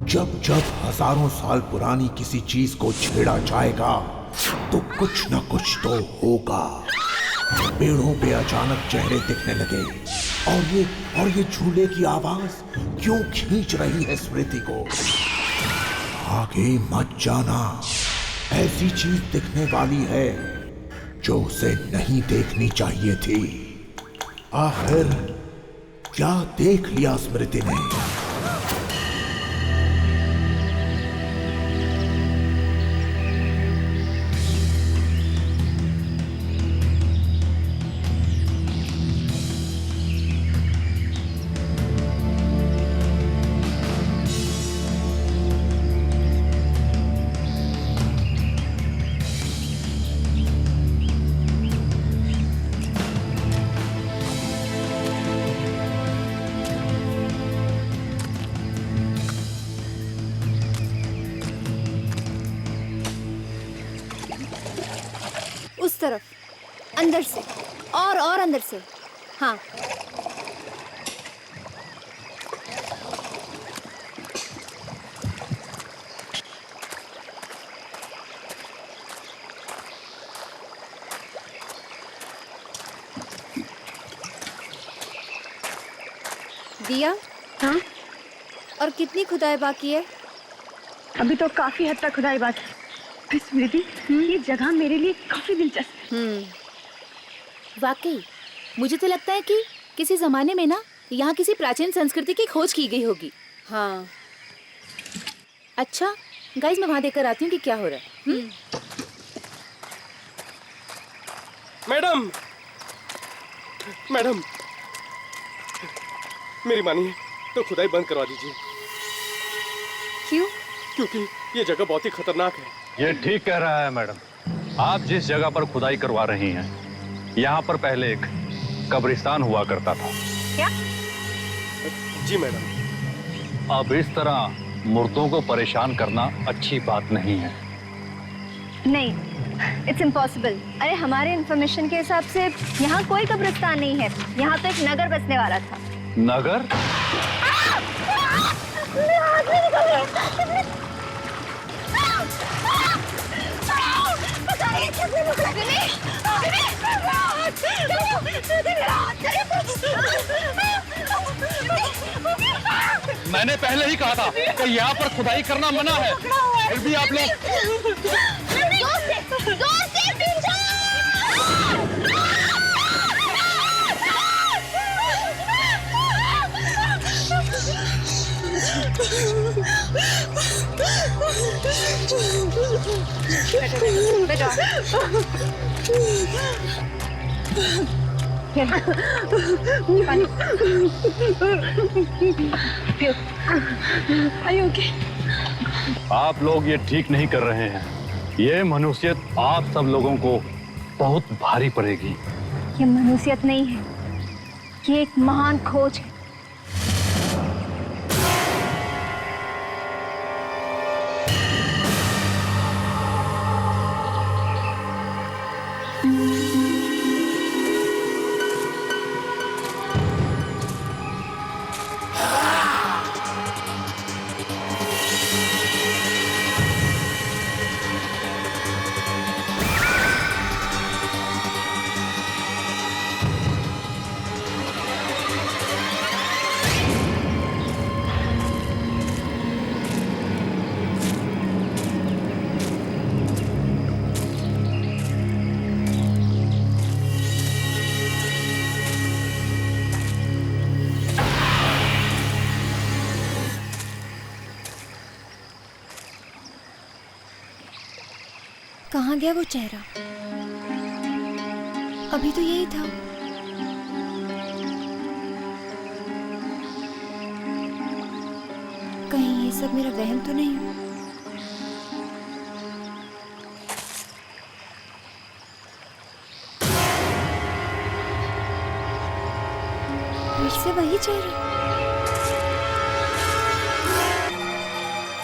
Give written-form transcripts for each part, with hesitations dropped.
जब जब हजारों साल पुरानी किसी चीज को छेड़ा जाएगा तो कुछ न कुछ तो होगा। पेड़ों पे अचानक चेहरे दिखने लगे और ये झूले की आवाज क्यों खींच रही है स्मृति को। आगे मत जाना, ऐसी चीज दिखने वाली है जो उसे नहीं देखनी चाहिए थी। आखिर क्या देख लिया स्मृति ने? उस तरफ, अंदर से और अंदर से। हाँ, दिया। हाँ, और कितनी खुदाई बाकी है? अभी तो काफी हद तक खुदाई बाकी है। स्मृति, ये जगह मेरे लिए काफी दिलचस्प है। वाकई मुझे तो लगता है कि किसी जमाने में ना यहाँ किसी प्राचीन संस्कृति की खोज की गई होगी। हाँ। अच्छा गाइस, मैं वहाँ देखकर आती हूँ कि क्या हो रहा है। मैडम, मैडम, मेरी मानिए तो खुदाई बंद करवा दीजिए। क्यों? क्योंकि ये जगह बहुत ही खतरनाक है। ये ठीक कह रहा है मैडम। आप जिस जगह पर खुदाई करवा रही हैं, यहाँ पर पहले एक कब्रिस्तान हुआ करता था। क्या? जी मैडम। अब इस तरह मुर्दों को परेशान करना अच्छी बात नहीं है। नहीं, इट्स इम्पॉसिबल। अरे हमारे इंफॉर्मेशन के हिसाब से यहाँ कोई कब्रिस्तान नहीं है। यहाँ तो एक नगर बसने वाला था। नगर? मैंने पहले ही कहा था कि यहाँ पर खुदाई करना मना है, फिर भी आप लोग। जोर से पीछे! बेटा, आप लोग ये ठीक नहीं कर रहे हैं। ये मनुष्यत आप सब लोगों को बहुत भारी पड़ेगी। ये मनुष्यत नहीं है, ये एक महान खोज है। कहाँ गया वो चेहरा? अभी तो यही था। कहीं ये सब मेरा वहम तो नहीं है? फिर से वही चेहरा।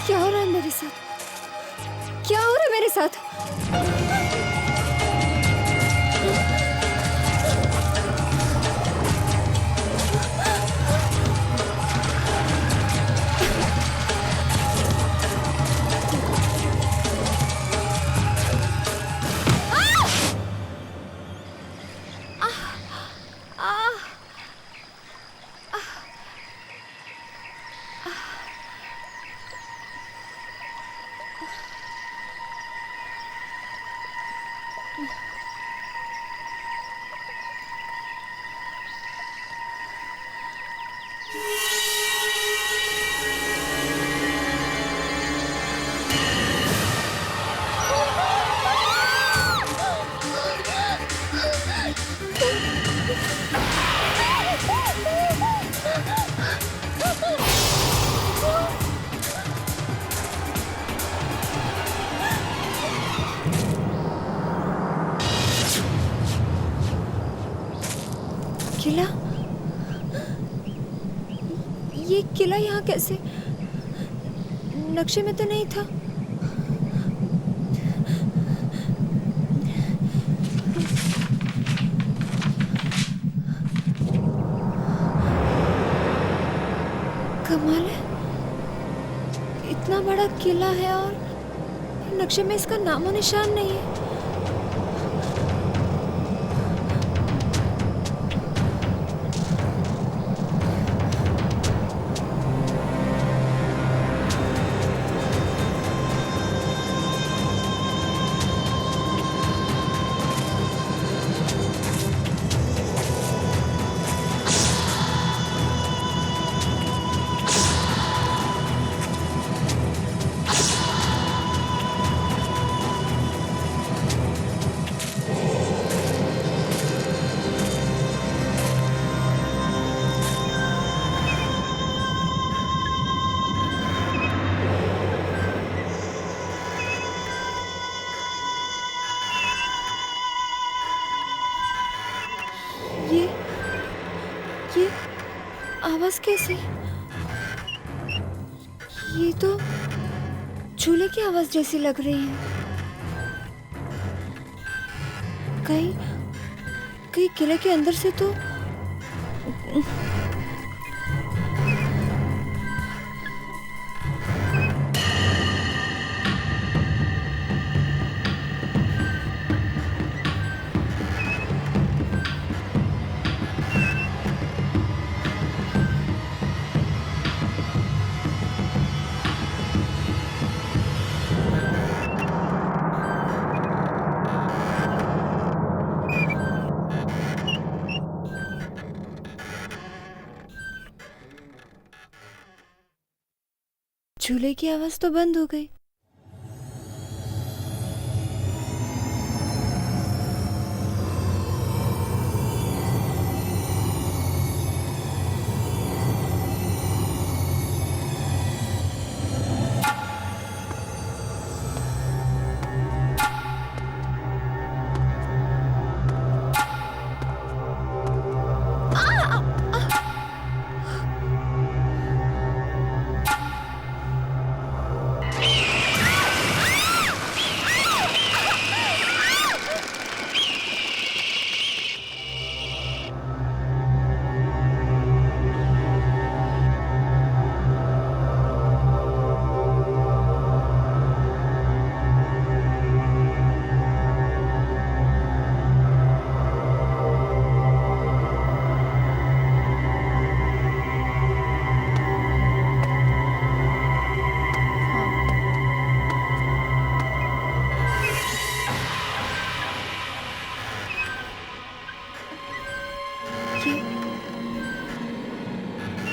क्या हो रहा है मेरे साथ? क्या हो रहा है मेरे साथ? किला यहाँ कैसे? नक्शे में तो नहीं था। कमाल है, इतना बड़ा किला है और नक्शे में इसका नामो निशान नहीं है। ये आवाज कैसी? ये तो झूले की आवाज जैसी लग रही है। कहीं किले के अंदर से तो झूले की आवाज तो बंद हो गई।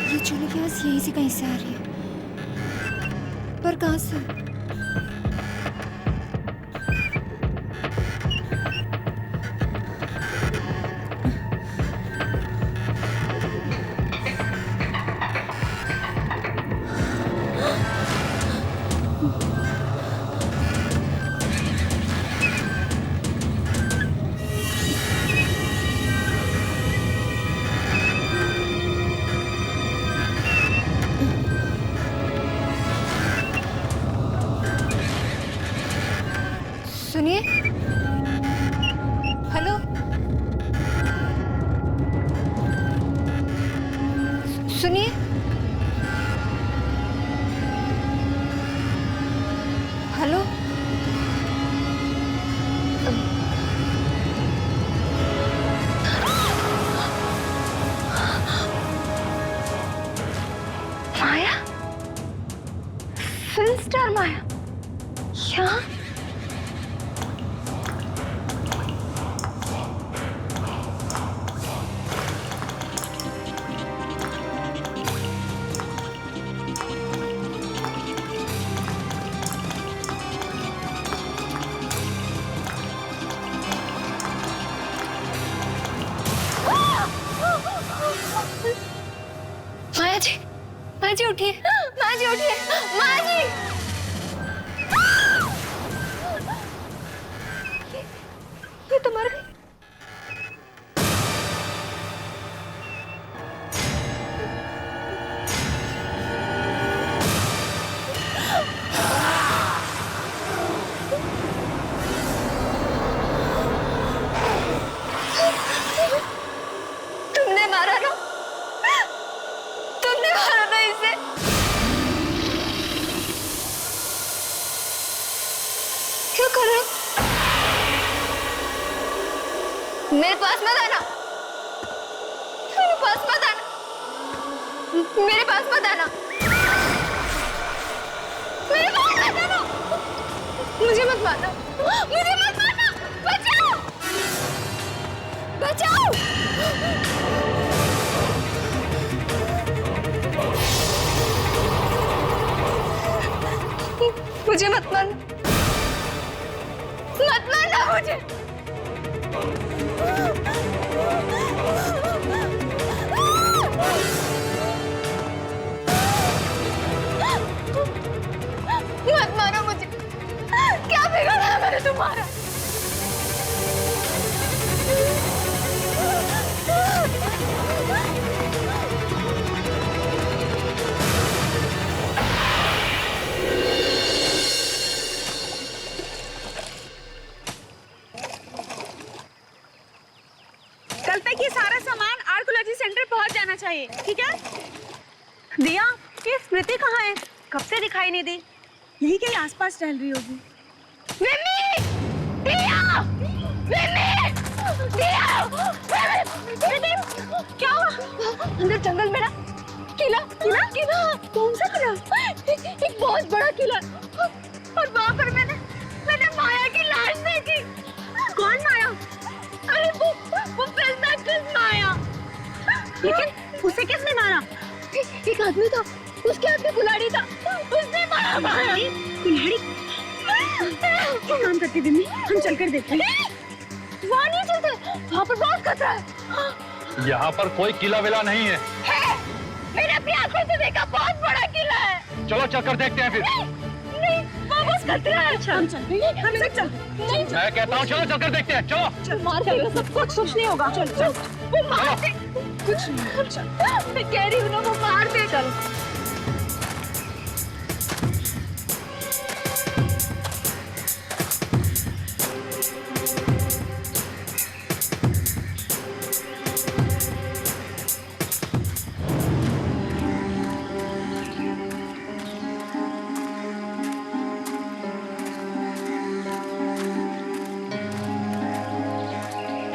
ये झूले की आवाज यहीं से कहीं से आ रही है, पर कहाँ से? सुनिए, हेलो, सुनिए, हेलो, माया, फिल्म स्टार माया, यहाँ? माँ जी उठिए, माँ जी उठिए, माँ जी। क्या कर रहे हो? मेरे पास मत आना, मेरे पास मत आना, मेरे पास मत आना, मेरे पास मत आना, मुझे मत मारना, मुझे मत मारना, बचाओ, बचाओ। मुझे मत मारना, मत मारना मुझे। मत मारो मुझे, क्या बिगड़ा है मैंने तुम्हारा? कल तक ये सारा सामान आर्कोलॉजी सेंटर पहुंच जाना चाहिए, ठीक है? दिया, ये स्मृति कहाँ है? कब से दिखाई नहीं दी? यही कहीं आसपास टहल रही होगी। दिया! क्या हुआ? अंदर जंगल में ना किला, किला, किला। कौन सा किला? एक बहुत बड़ा किला, और वहाँ पर मैंने माया की लाश देखी। कौन माया? अरे वो फिल्म एक्ट्रेस माया। लेकिन उसे किसने मारा? एक आदमी था, उसके हाथ में कुल्हाड़ी था, उसने मारा माया। कुल्हाड़ी? क्या काम करती बिन्नी? हम चलकर देखते हैं। वहाँ नहीं चलते, वहाँ पर बहुत खतरा है। यहाँ पर कोई किला विला नहीं है। मैंने अपनी आंखों से देखा, बहुत बड़ा किला है। चलो चलकर देखते हैं फिर। नहीं, वहाँ बस खतरा है। अच्छा, हम चलते हैं, हम सब चलते हैं। नहीं, मैं कहता हूँ चलो चलकर देखते हैं, चलो। मार देगा सब कुछ नहीं होगा। चल चल, वो मार दे, कुछ नहीं। मैं कह रही हूँ ना, वो मार दे। चलो।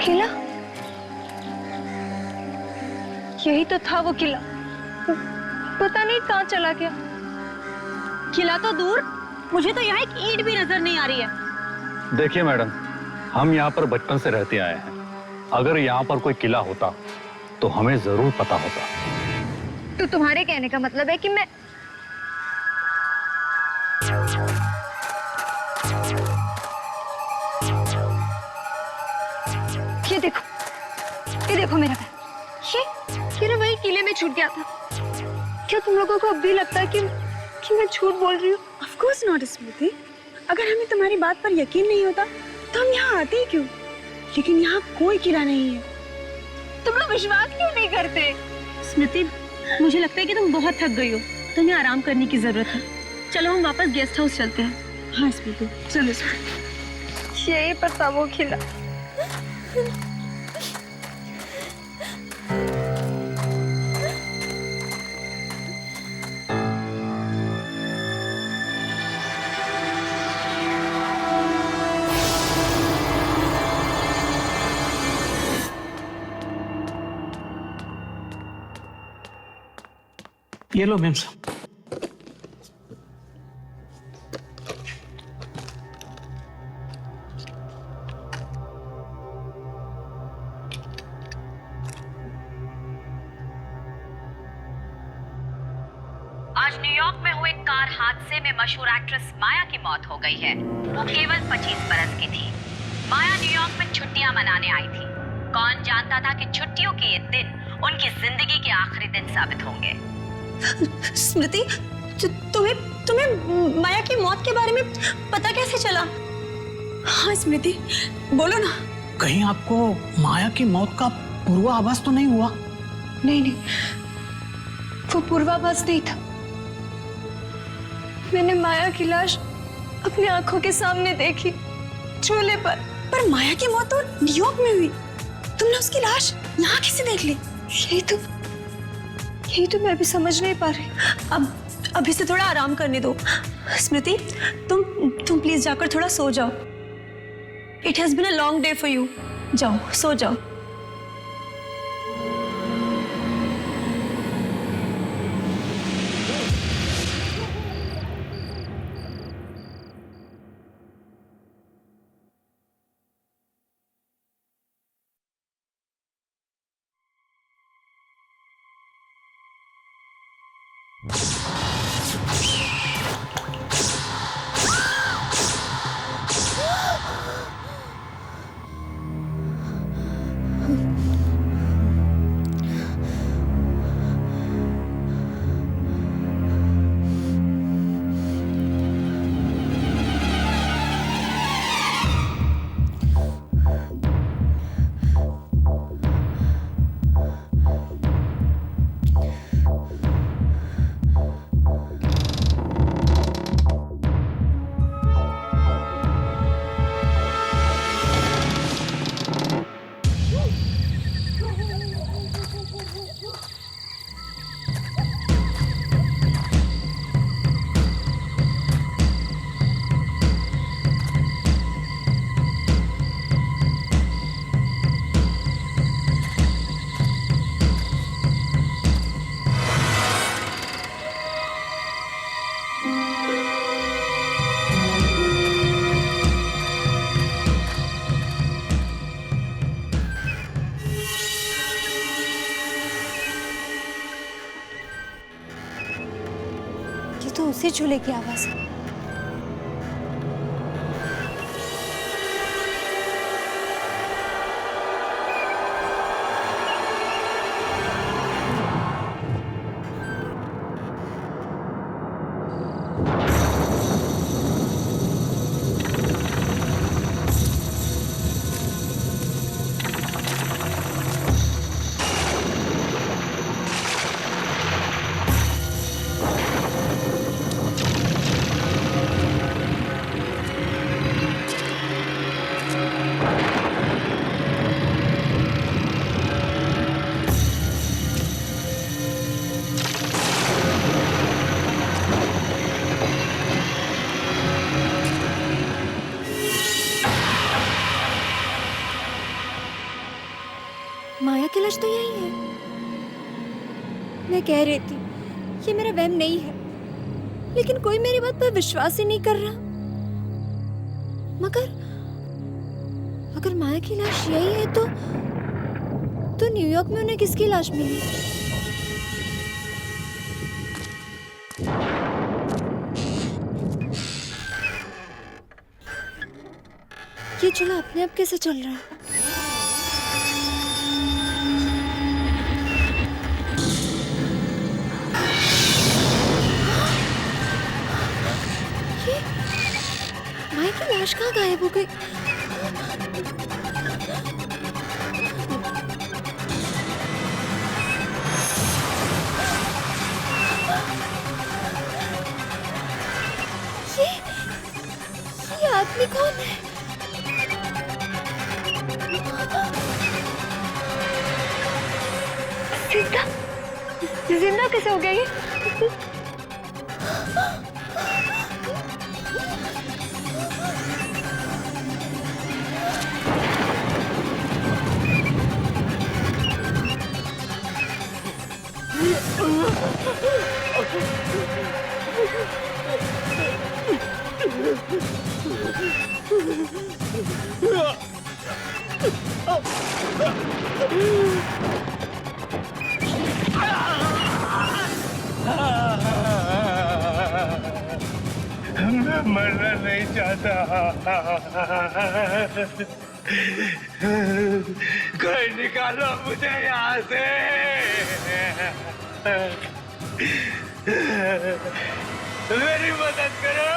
किला, यही तो था वो किला। पता नहीं कहाँ चला गया। किला तो दूर, मुझे तो यहाँ एक ईंट भी नजर नहीं आ रही है। देखिए मैडम, हम यहाँ पर बचपन से रहते आए हैं। अगर यहाँ पर कोई किला होता तो हमें जरूर पता होता। तो तुम्हारे कहने का मतलब है कि मैं ये देखो मेरा पैर। ये ना वही किले में छूट गया था। क्या तुम लोगों को अब भी लगता है कि मैं झूठ बोल रही हूँ? Of course not, स्मृति। अगर हमें तुम्हारी बात पर यकीन नहीं होता तो हम यहाँ आते ही क्यों? लेकिन यहाँ कोई किला नहीं है। तुम लोग विश्वास क्यों नहीं करते? स्मृति, मुझे लगता है कि तुम बहुत थक गई हो, तुम्हें आराम करने की जरूरत है। चलो हम वापस गेस्ट हाउस चलते हैं। हाँ स्मृति, चलो स्मृति। यही पर था वो किला। ये लो मैम साहब। आज न्यूयॉर्क में हुए कार हादसे में मशहूर एक्ट्रेस माया की मौत हो गई है। वो केवल 25 बरस की थी। माया न्यूयॉर्क में छुट्टियां मनाने आई थी। कौन जानता था कि छुट्टियों के ये दिन उनकी जिंदगी के आखिरी दिन साबित होंगे। स्मृति, तुम्हें माया की मौत के बारे में पता कैसे चला? हाँ स्मृति, बोलो ना। कहीं आपको माया की मौत का पूर्वाभास तो नहीं हुआ? नहीं, वो पूर्वाभास नहीं था। मैंने माया की लाश अपनी आंखों के सामने देखी, चूल्हे पर। पर माया की मौत तो न्यूयॉर्क में हुई। तुमने उसकी लाश यहाँ कैसे देख ली? यही तो मैं भी समझ नहीं पा रही। अभी से थोड़ा आराम करने दो। स्मृति, तुम प्लीज जाकर थोड़ा सो जाओ। It has been a long day for you. जाओ, सो जाओ। तो उसी झूले की आवाज है। माया की लाश तो यही है। मैं कह रही थी ये मेरा वहम नहीं है, लेकिन कोई मेरी बात पर विश्वास ही नहीं कर रहा। मगर अगर माया की लाश यही है तो न्यूयॉर्क में उन्हें किसकी लाश मिली? ये चूल्हा अपने आप कैसे चल रहा है? माया की लाश कहाँ गायब हो गई? ये आदमी कौन है? जिंदा जिंदा कैसे हो गया ये? मैं मरना नहीं चाहता। कोई निकालो मुझे यहाँ से। मेरी मदद करो।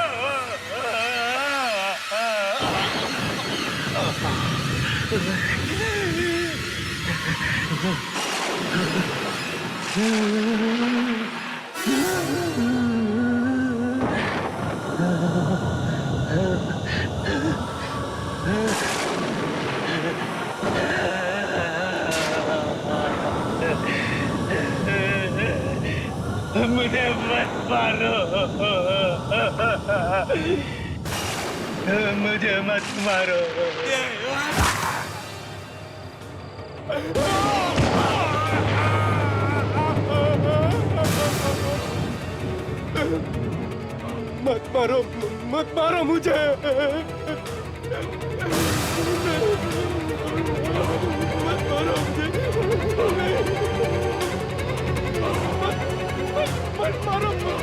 मुझे मत मारो, मुझे मत मारो। मत मारो, मत मारो मुझे। मत मारो मुझे। मत मारो मुझे।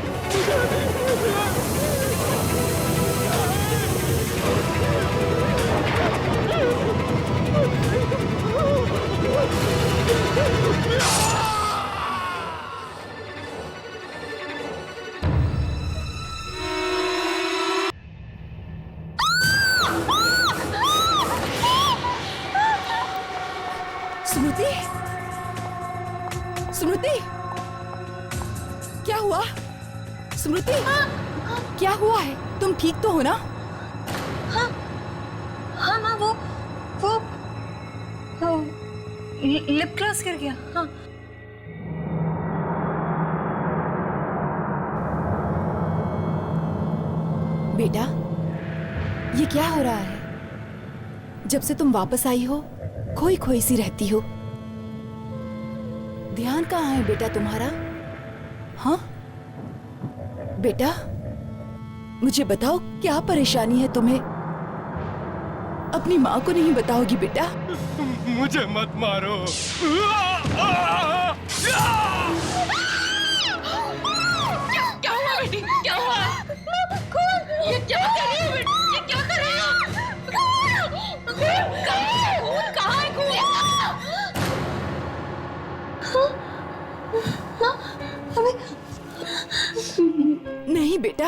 स्मृति, स्मृति, क्या हुआ? स्मृति, क्या हुआ है? तुम ठीक तो हो ना? हाँ माँ, वो लिप ग्लॉस गिर गया। हाँ बेटा, ये क्या हो रहा है? जब से तुम वापस आई हो, खोई खोई सी रहती हो। ध्यान कहाँ है बेटा तुम्हारा? हाँ बेटा, मुझे बताओ क्या परेशानी है तुम्हें? अपनी माँ को नहीं बताओगी बेटा? मुझे मत मारो। क्या हुआ बेटी? क्या हुआ? ये क्या कर रही हो बेटी? ये क्या कर रही हो? कहाँ है खून? नहीं बेटा,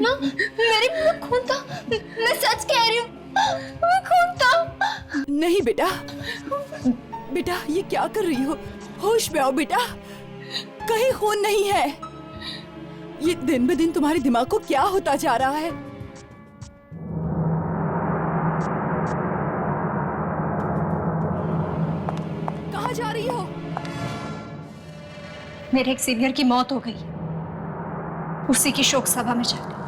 माँ, मेरे मुंह में खून था। मैं सच कह रही हूँ, मैं खून था। नहीं बेटा, बेटा ये क्या कर रही हो? होश में आओ बेटा, कहीं खून नहीं है। ये दिन ब दिन तुम्हारे दिमाग को क्या होता जा रहा है? कहाँ जा रही हो? मेरे एक सीनियर की मौत हो गई, उसी की शोक सभा में जा रही।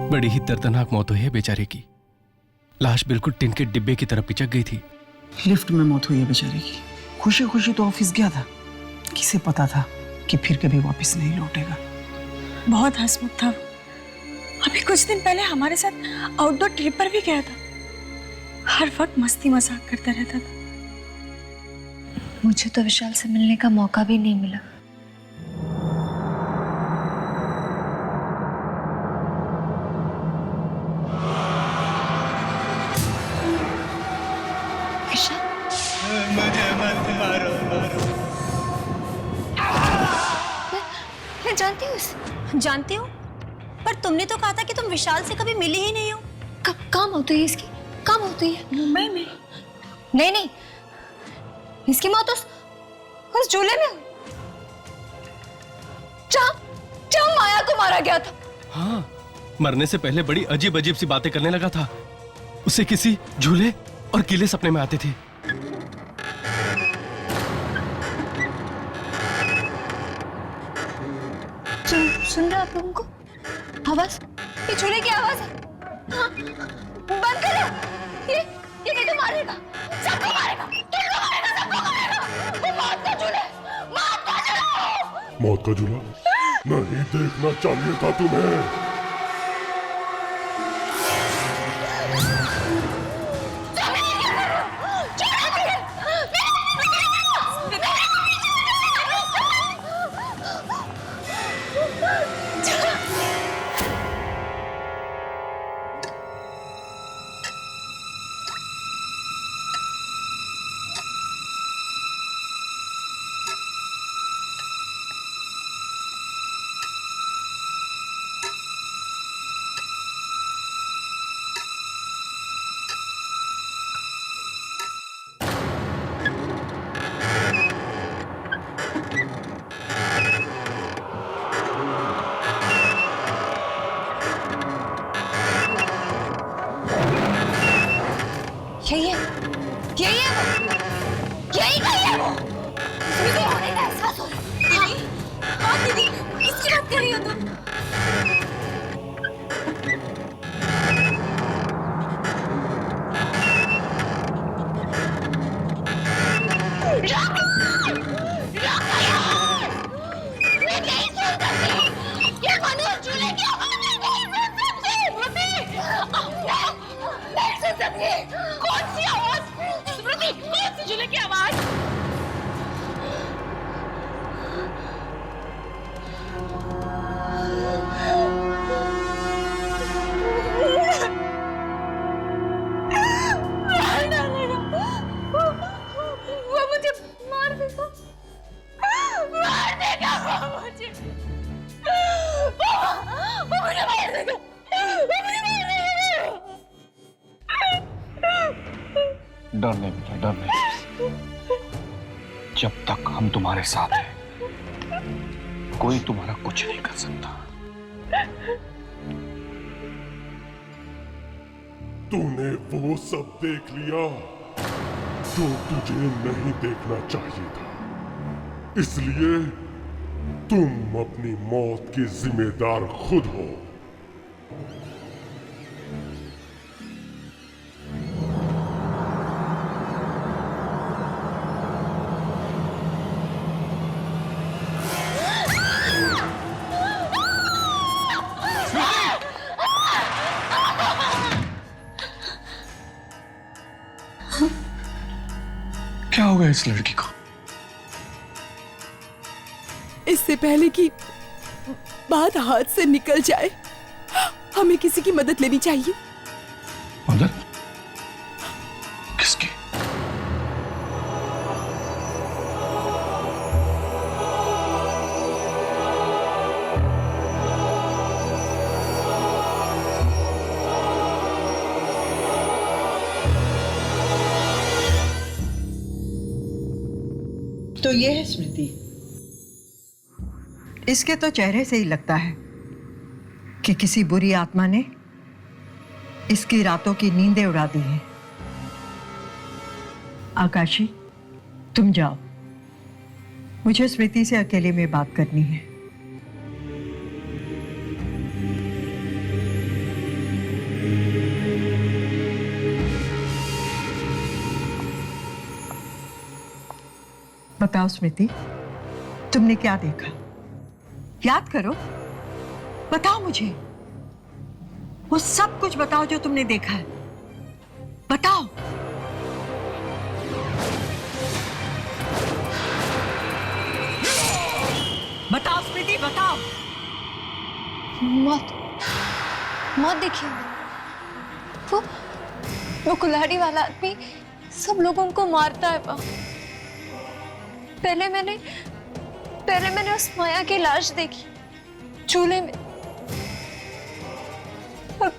बड़ी ही दर्दनाक मौत हुई है बेचारे की। लाश बिल्कुल टिन के डिब्बे की तरह पिचक गई थी। लिफ्ट में मौत हुई है बेचारे की। खुशी खुशी तो ऑफिस गया था, किसे पता था कि फिर कभी वापस नहीं लौटेगा। बहुत हंसमुख था वो। अभी कुछ दिन पहले हमारे साथ आउटडोर ट्रिप पर भी गया था। हर वक्त मस्ती मजाक करता रहता था। मुझे तो विशाल से मिलने का मौका भी नहीं मिला। मुझे मत मारो। मैं जानती हूँ इसे। जानती हूँ, पर तुमने तो कहा था कि तुम विशाल से कभी मिली ही नहीं हो। काम होती है इसकी, काम होती है मुंबई में। नहीं, इसकी मौत उस झूले में हुई, जहाँ माया को मारा गया था। हाँ, मरने से पहले बड़ी अजीब अजीब सी बातें करने लगा था। उसे किसी झूले और किले सपने में आते थे। सुन रहे आप लोगों को आवाज? ये झूले की आवाज है। हाँ, बंद करो। ये नहीं तो मारेगा, सबको मारेगा, तुमको मारेगा, सबको मारेगा। वो मौत का झूले, मौत का झूला। मौत का झूला नहीं देखना चाहिए था तुम्हें। बात कर रही हो तुम? मैं नहीं सुन सकती। ये मनुष्य चूल्हे की आवाज मैं नहीं सुन सकती। नहीं सुन सकती। कौन सी आवाज? स्मृति, कौन सी चूल्हे की आवाज? वो मुझे मार देगा। मार देगा वो मुझे। वो मुझे मार देगा। वो मुझे मार देगा। डर नहीं बेटा, डर नहीं। जब तक हम तुम्हारे साथ हैं, कोई तुम्हारा कुछ नहीं कर सकता। तूने वो सब देख लिया जो तुझे नहीं देखना चाहिए था। इसलिए तुम अपनी मौत की जिम्मेदार खुद हो। क्या हो गया इस लड़की को? इससे पहले कि बात हाथ से निकल जाए, हमें किसी की मदद लेनी चाहिए। मदद? किसकी? तो ये है स्मृति। इसके तो चेहरे से ही लगता है कि किसी बुरी आत्मा ने इसकी रातों की नींदें उड़ा दी हैं। आकाशी, तुम जाओ, मुझे स्मृति से अकेले में बात करनी है। बताओ स्मृति, तुमने क्या देखा? याद करो, बताओ मुझे, वो सब कुछ बताओ जो तुमने देखा है। बताओ। बताओ स्मृति, बताओ। मौत, मौत देखिए। वो कुल्हाड़ी वाला आदमी सब लोगों को मारता है। पहले मैंने उस माया की लाश देखी चूल्हे में, और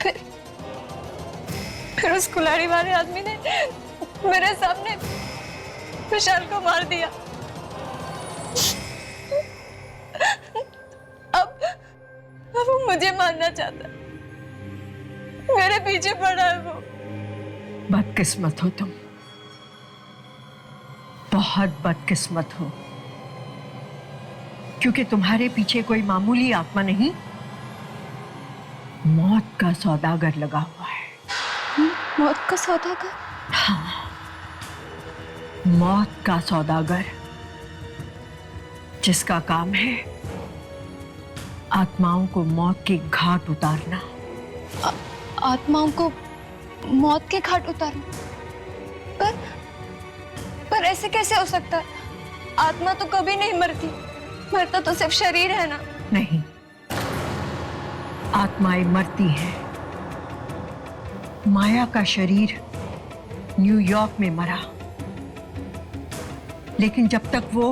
फिर उस कुल्हाड़ी वाले आदमी ने मेरे सामने विशाल को मार दिया। अब वो मुझे मारना चाहता, मेरे पीछे पड़ा है वो। बदकिस्मत हो तुम, बहुत बदकिस्मत हो, क्योंकि तुम्हारे पीछे कोई मामूली आत्मा नहीं, मौत का सौदागर लगा हुआ है। मौत का सौदागर? हाँ, मौत का सौदागर, जिसका काम है आत्माओं को मौत के घाट उतारना। आत्माओं को मौत के घाट उतारना? पर ऐसे कैसे हो सकता है? आत्मा तो कभी नहीं मरती, मरता तो सिर्फ शरीर है ना। नहीं, आत्माएं मरती हैं। माया का शरीर न्यूयॉर्क में मरा, लेकिन जब तक वो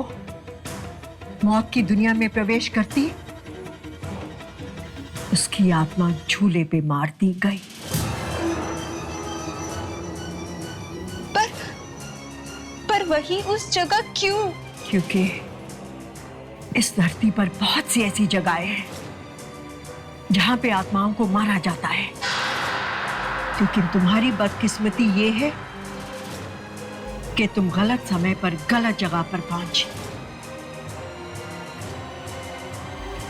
मौत की दुनिया में प्रवेश करती, उसकी आत्मा झूले पे मार दी गई। पर वही उस जगह क्यों? क्योंकि इस धरती पर बहुत सी ऐसी जगहें हैं जहां पे आत्माओं को मारा जाता है, लेकिन तुम्हारी बदकिस्मती ये है कि तुम गलत समय पर गलत जगह पर पहुंची।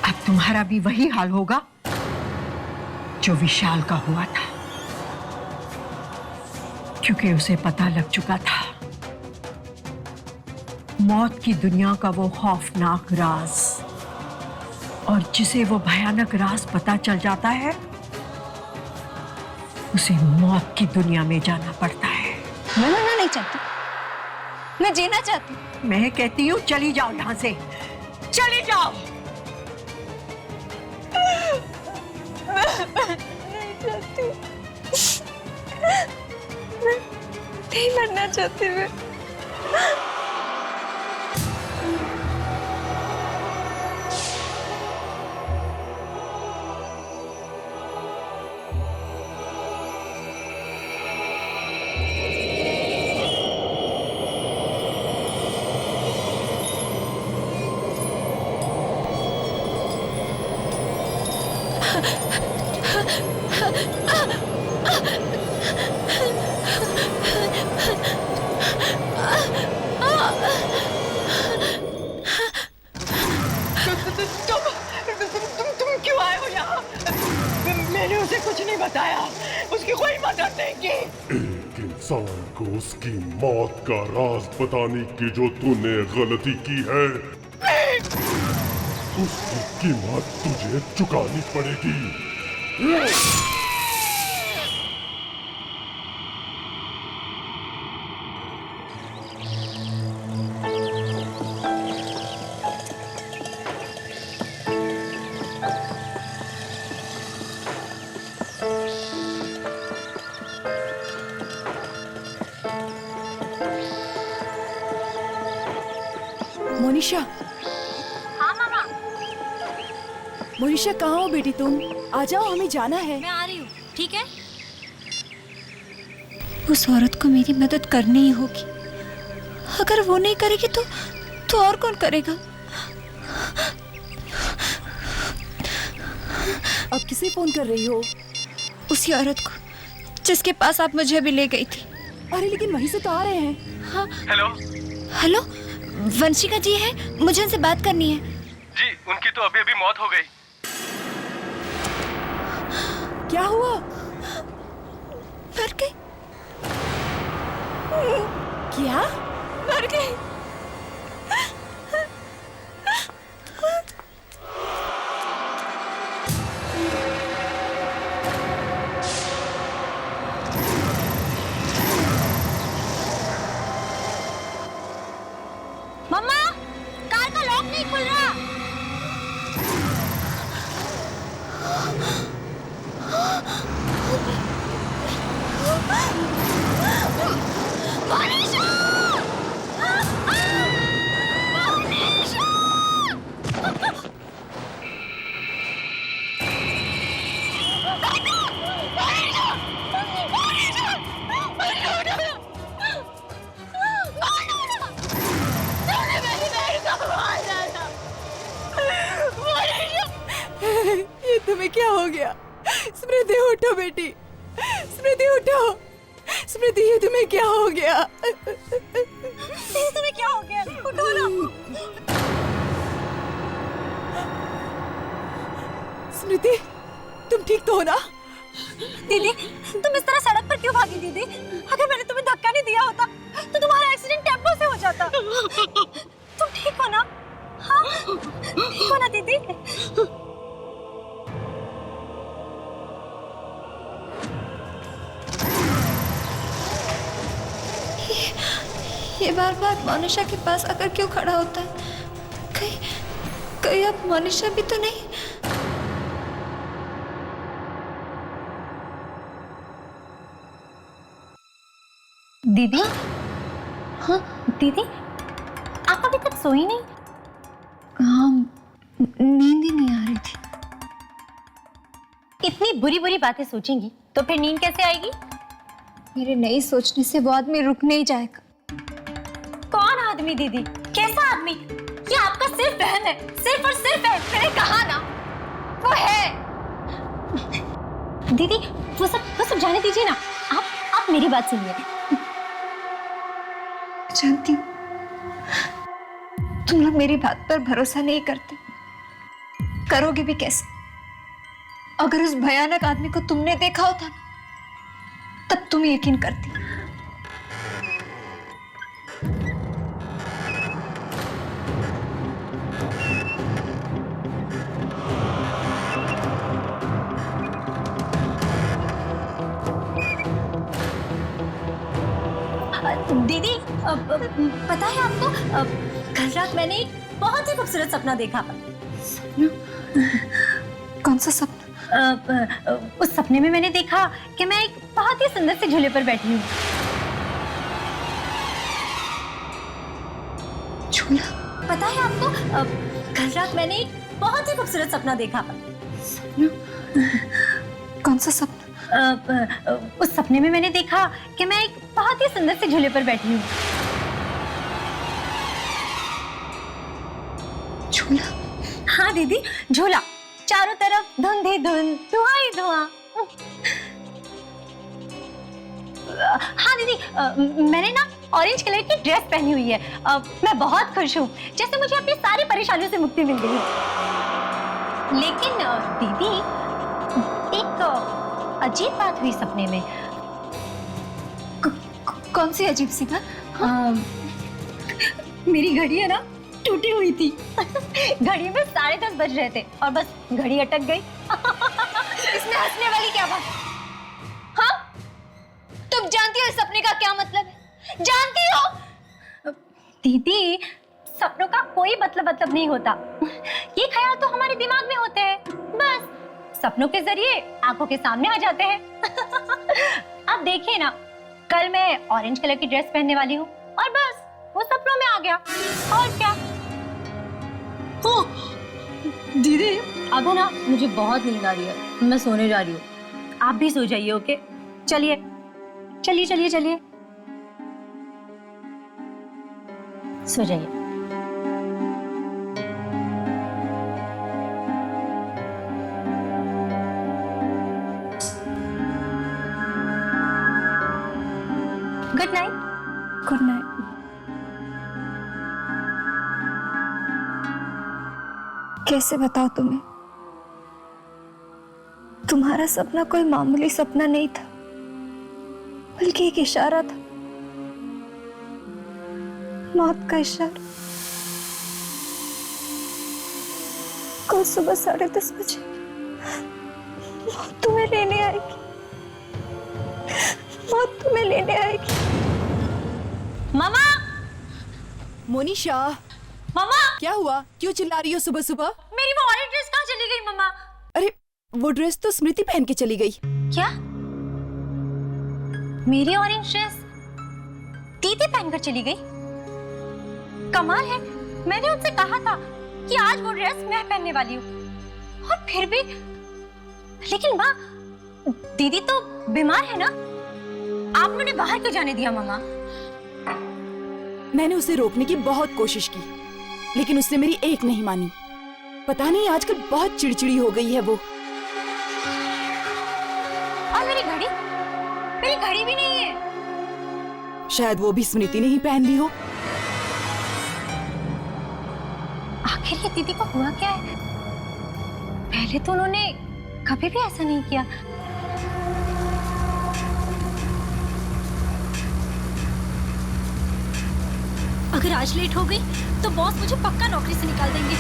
अब तुम्हारा भी वही हाल होगा जो विशाल का हुआ था, क्योंकि उसे पता लग चुका था मौत की दुनिया का वो खौफनाक राज, और जिसे वो भयानक राज पता चल जाता है उसे मौत की दुनिया में जाना पड़ता है। मैं मरना नहीं चाहती, मैं जीना चाहती हूँ। मैं कहती हूँ चली जाओ यहां से, चली जाओ। नहीं चाहती, मैं नहीं मरना चाहती। मैं तुम क्यों आए हो यहाँ? मैंने उसे कुछ नहीं बताया, उसकी कोई मदद नहीं की। एक इंसान को उसकी मौत का राज बताने की जो तूने गलती की है, उसकी कीमत तुझे चुकानी पड़ेगी। मोनिशा, हाँ मामा। मोनिशा कहाँ हो बेटी तुम? आ जाओ, हमें जाना है। मैं आ रही हूँ, ठीक है? उस औरत को मेरी मदद करनी ही होगी। अगर वो नहीं करेगी तो और कौन करेगा? अब किसे फोन कर रही हो? उसी औरत को जिसके पास आप मुझे अभी ले गई थी। अरे लेकिन वहीं से तो आ रहे हैं। हाँ। हेलो हेलो, वंशिका जी है, मुझे उनसे बात करनी है। जी, उनकी तो अभी अभी मौत हो गई। क्या हुआ? मर गई। क्या? मर गई। मम्मा, कार का लॉक नहीं खुल रहा। ये तुम्हें क्या हो गया? स्मृति उठो बेटी, स्मृति उठो। स्मृति, ये तुम्हें क्या हो गया? तुम्हें क्या हो गया? उठो ना। स्मृति, तुम ठीक तो हो ना? दीदी, तुम इस तरह सड़क पर क्यों भागी दीदी? अगर मैंने तुम्हें धक्का नहीं दिया होता तो तुम्हारा एक्सीडेंट टेम्पो से हो जाता। तुम ठीक हो ना? हाँ, ठीक हो ना दीदी? ये बार बार मोनिशा के पास आकर क्यों खड़ा होता है? कहीं अब मोनिशा भी तो नहीं? दीदी? हाँ दीदी, आप अभी तक सोई नहीं? हाँ, नींद ही नहीं आ रही थी। इतनी बुरी बुरी बातें सोचेंगी तो फिर नींद कैसे आएगी? मेरे नहीं सोचने से वो आदमी रुक नहीं जाएगा। कौन आदमी दीदी? कैसा आदमी? ये आपका सिर्फ वहम है, सिर्फ और सिर्फ है। मैंने कहा ना, वो है। दीदी, वो सब जाने दीजिए ना। आप मेरी बात सुनिए। जानती हूँ तुम लोग मेरी बात पर भरोसा नहीं करते, करोगे भी कैसे? अगर उस भयानक आदमी को तुमने देखा होता तब तुम यकीन करती। दीदी पता है आपको, कल रात मैंने एक बहुत ही खूबसूरत सपना देखा। कौन सा सपना? उस सपने में मैंने देखा कि मैं एक बहुत ही सुंदर से झूले पर बैठी हूँ। झूला? पता है आपको, कल रात मैंने एक बहुत ही खूबसूरत सपना देखा। कौन सा सपना? उस सपने में मैंने देखा कि मैं एक बहुत ही सुंदर से झूले पर बैठी हूँ। झूला? हाँ दीदी, झूला। चारों तरफ धुंध ही धुंध, धुआं ही धुआं। हाँ दीदी, मैंने ना ऑरेंज कलर की ड्रेस पहनी हुई है। मैं बहुत खुश हूँ, जैसे मुझे अपनी सारी परेशानियों से मुक्ति मिल गई। लेकिन दीदी, एक अजीब बात हुई सपने में। कौन सी अजीब सी बात? मेरी घड़ी है ना, टूटी हुई थी। घड़ी में 10:30 बज रहे थे और बस घड़ी अटक गई। इसमें हंसने वाली क्या बात? हाँ, तुम जानती हो इस सपने का क्या मतलब है? जानती हो? दीदी, सपनों का कोई मतलब नहीं होता। ये ख्याल तो हमारे दिमाग में होते हैं, बस सपनों के जरिए आंखों के सामने आ जाते हैं। अब देखिए ना, कल मैं ऑरेंज कलर की ड्रेस पहनने वाली हूँ और बस वो सपनों में आ गया। और क्या? दीदी, अब है ना, मुझे बहुत नींद आ रही है, मैं सोने जा रही हूँ। आप भी सो जाइए, ओके? चलिए चलिए चलिए चलिए, सो जाइए। Good night. Good night. कैसे बताओ तुम्हें? तुम्हारा सपना कोई मामूली सपना नहीं था, बल्कि एक इशारा था, मौत का इशारा। कल सुबह 10:30 बजे मौत तुम्हें लेने आएगी। मौत तुम्हें लेने आएगी। मामा! मोनिशा, मामा! क्या हुआ? क्यों चिल्ला रही हो सुबह सुबह? मेरी वो ऑरेंज ड्रेस कहाँ चली गई मामा? अरे, वो ड्रेस तो स्मृति पहन के चली गई। क्या? मेरी ऑरेंज ड्रेस दीदी पहनकर चली गई? कमाल है, मैंने उनसे कहा था कि आज वो ड्रेस मैं पहनने वाली हूँ, और फिर भी। लेकिन माँ, दीदी तो बीमार है ना, आपने उन्हें बाहर क्यों जाने दिया मामा? मैंने उसे रोकने की बहुत कोशिश की, लेकिन उसने मेरी एक नहीं मानी। पता नहीं आजकल बहुत चिड़चिड़ी हो गई है वो। और मेरी घड़ी भी नहीं है। शायद वो भी स्मृति ने ही पहन ली हो। आखिर ये दीदी को हुआ क्या है? पहले तो उन्होंने कभी भी ऐसा नहीं किया। अगर आज लेट हो गई तो बॉस मुझे पक्का नौकरी से निकाल देंगे।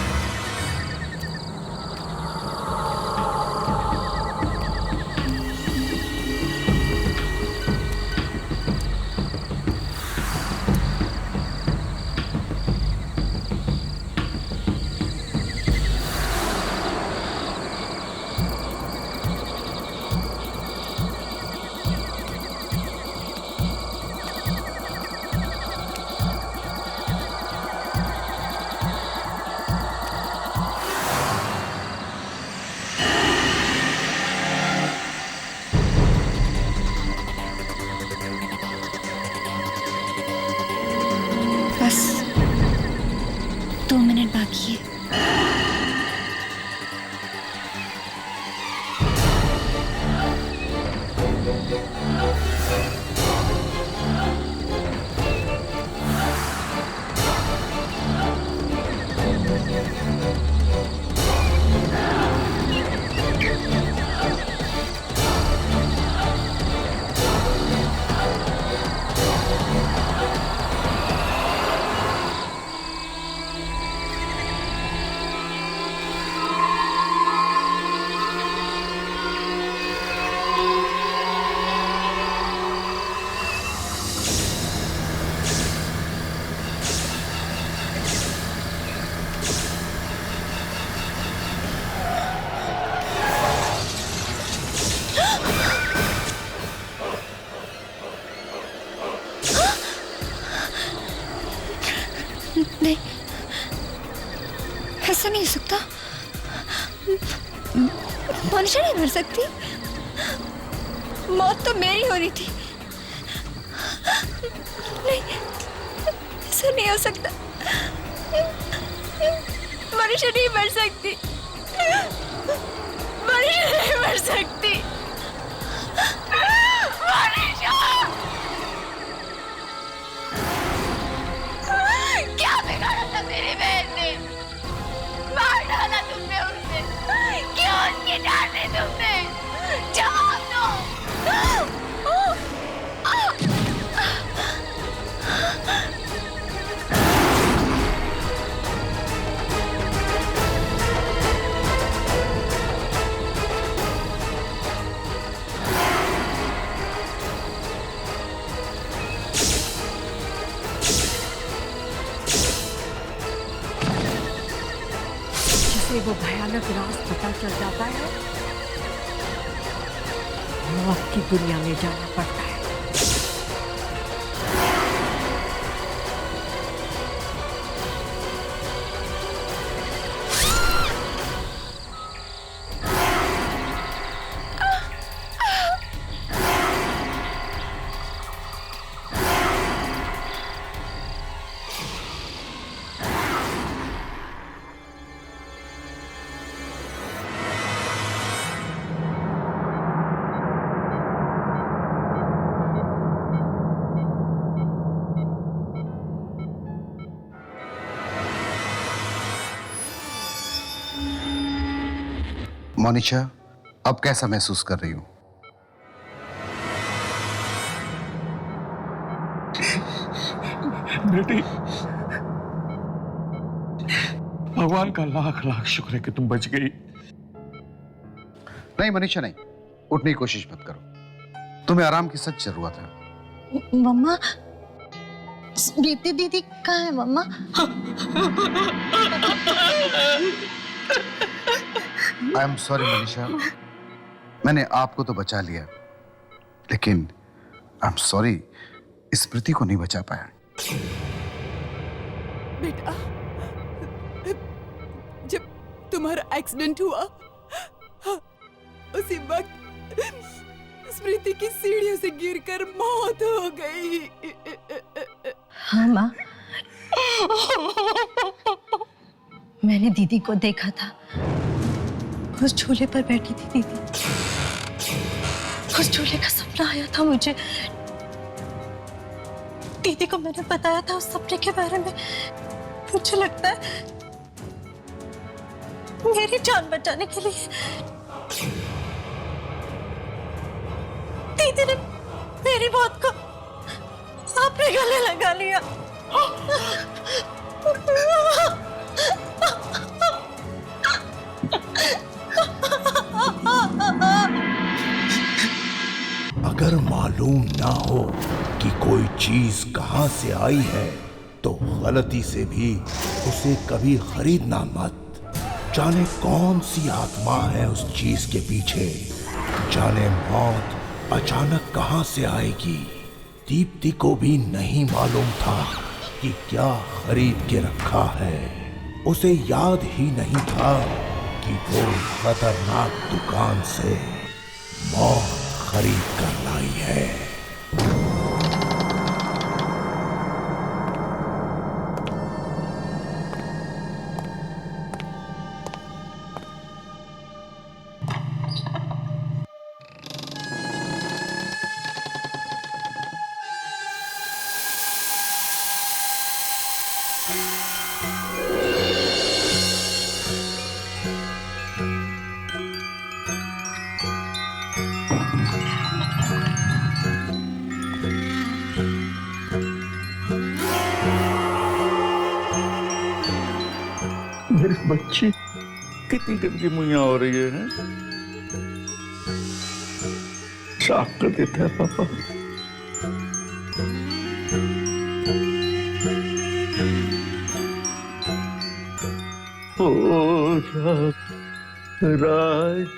ऐसा नहीं हो सकता। मनुष्य नहीं मर सकती। मौत तो मेरी हो रही थी। नहीं, ऐसा नहीं हो सकता। मनुष्य नहीं मर सकती। मनुष्य नहीं मर सकती। मनुष्य! क्या बिगाड़ा था मेरी बहन ने? मार डाला तुमने उसे। क्यों उसकी जान दी तुमने? जवाब दो। जिसे वो भयानक राज पता चल जाता है, मौत की दुनिया में जाना पड़ता है। मोनिशा, अब कैसा महसूस कर रही हूं? बेटी, भगवान का लाख लाख शुक्र है कि तुम बच गई। नहीं मनीषा, नहीं, उठने की कोशिश मत करो। तुम्हें आराम की सच जरूरत है। मम्मा, स्मृति दीदी कहाँ है मम्मा? आई एम सॉरी मनीषा, मैंने आपको तो बचा लिया, लेकिन आई एम सॉरी, स्मृति को नहीं बचा पाया। बेटा, जब तुम्हारा एक्सीडेंट हुआ, उसी वक्त स्मृति की सीढ़ियों से गिरकर मौत हो गई। हाँ माँ, मैंने दीदी को देखा था। उस झूले पर बैठी थी दीदी। उस झूले का सपना आया था मुझे। दीदी को मैंने बताया था उस सपने के बारे में। मुझे लगता है मेरी जान बचाने के लिए दीदी ने मेरी बात को अपने गले लगा लिया। अगर मालूम ना हो कि कोई चीज कहां से आई है तो गलती से भी उसे कभी खरीदना मत। जाने कौन सी आत्मा है उस चीज के पीछे, जाने मौत अचानक कहां से आएगी। दीप्ति को भी नहीं मालूम था कि क्या खरीद के रखा है। उसे याद ही नहीं था कि वो खतरनाक दुकान से मौत खरीद कर लाई है। मेरी बच्ची कितनी गंदी मुइया हो रही है। साफ कर देता है पापा। ओ राज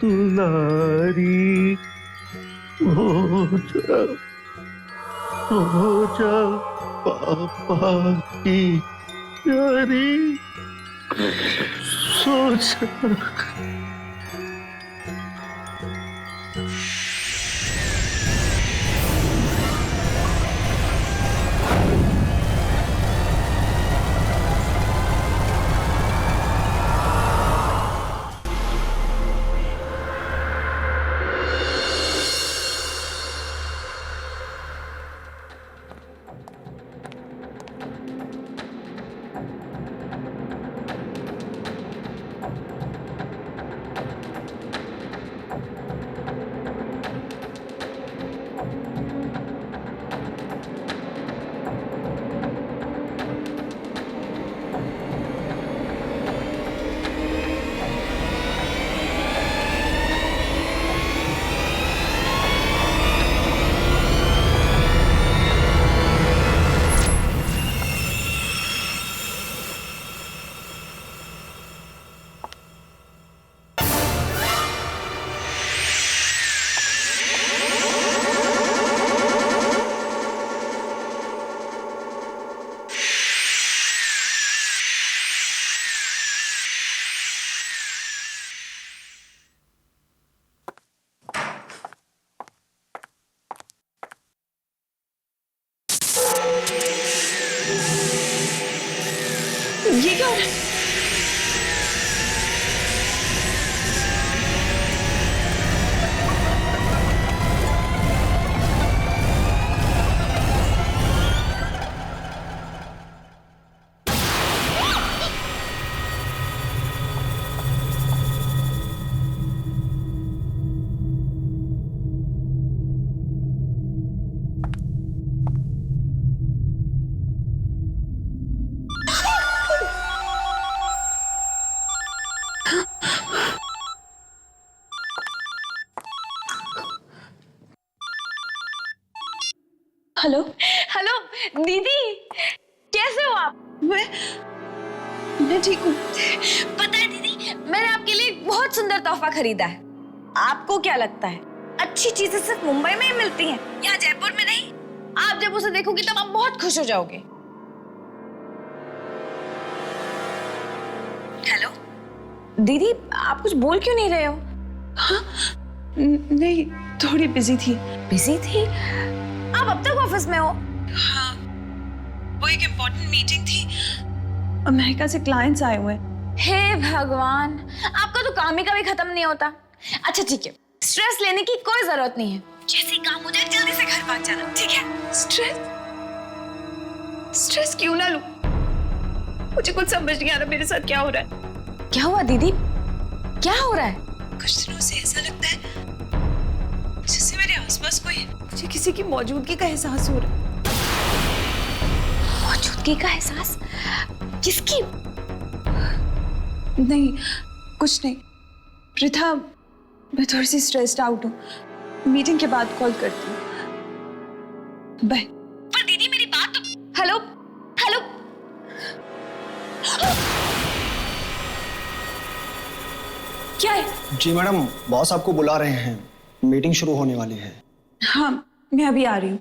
दुलारी हो जा पापा की प्यारी सोच ये क्या हो रहा है? हेलो हेलो दीदी, कैसे हो आप? मैं ठीक हूँ। पता है दीदी, मैंने आपके लिए एक बहुत सुंदर तोहफा खरीदा है। आपको क्या लगता है अच्छी चीजें सिर्फ मुंबई में ही मिलती हैं, यहाँ जयपुर में नहीं? आप जब उसे देखोगी तब आप बहुत खुश हो जाओगे। हेलो दीदी, आप कुछ बोल क्यों नहीं रहे हो? हाँ, नहीं, थोड़ी बिजी थी। बिजी थी? आप अब तक ऑफिस में हो? हाँ, वो एक इम्पोर्टेंट मीटिंग थी, अमेरिका से क्लाइंट्स आए हुए। हे भगवान, आपका तो काम ही कभी खत्म नहीं होता। अच्छा ठीक है, स्ट्रेस लेने की कोई जरूरत नहीं है। जैसे काम हो जाए जल्दी से घर पहुंच जाना, ठीक है? स्ट्रेस क्यों ना लूं? मुझे कुछ समझ नहीं आ रहा मेरे साथ क्या हो रहा है। क्या हुआ दीदी, क्या हो रहा है? कुछ दिनों से ऐसा लगता है जैसे मेरे आसपास कोई है। मुझे किसी की मौजूदगी का एहसास हो रहा है। मौजूदगी का एहसास? किसकी? नहीं, कुछ नहीं। प्रिथा, मैं थोड़ी सी स्ट्रेस्ड आउट हूँ। मीटिंग के बाद कॉल करती हूँ। बाय। पर दीदी मेरी बात तो... हेलो हेलो। क्या है? जी मैडम, बॉस आपको बुला रहे हैं, मीटिंग शुरू होने वाली है। हाँ, मैं अभी आ रही हूँ।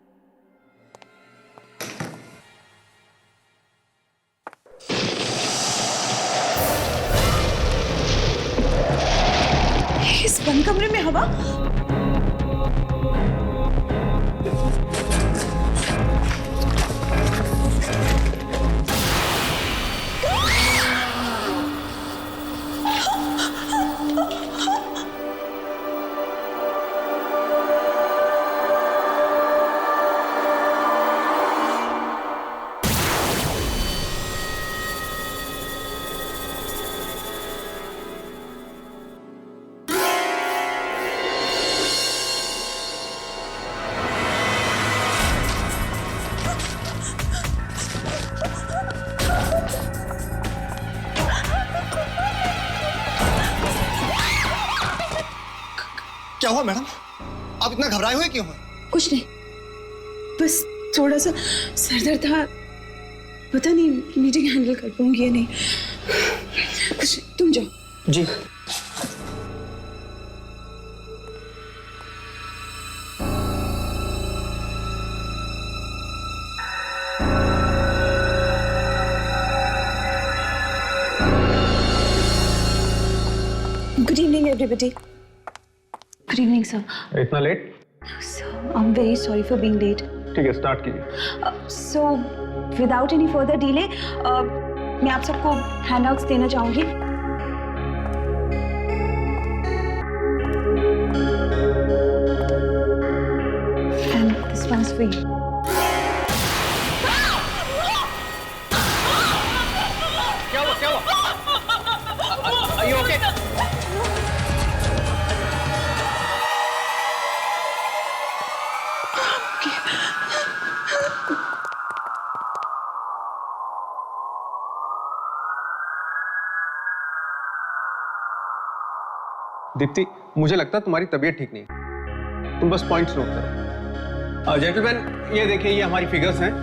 इस बंद कमरे में हवा? क्या हुआ मैडम, आप इतना घबराए हुए क्यों हैं? कुछ नहीं, बस थोड़ा सा सरदर्द था। पता नहीं मीटिंग हैंडल कर पाऊंगी या नहीं। कुछ, तुम जाओ। जी। Good evening, everybody. Good evening, sir. इतना late? Sir, I'm very sorry for being late. ठीक है, स्टार्ट कीजिए। So, without any further delay, मैं आप सबको हैंडआउट्स देना चाहूंगी। And this one's for you. क्या हुआ? Are you okay? दीप्ति, मुझे लगता है तुम्हारी तबीयत ठीक नहीं। तुम बस पॉइंट्स नोट करो। जेंटलमैन, ये देखिए, ये हमारी फिगर्स हैं।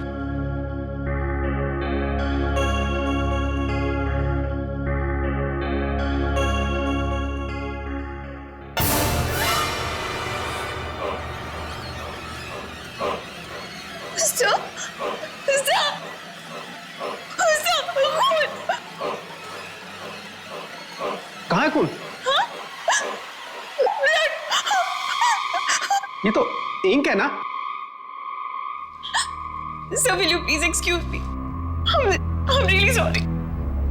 कहाँ है खून? ये तो इंक है ना? Sir, will you please excuse me? I'm really sorry.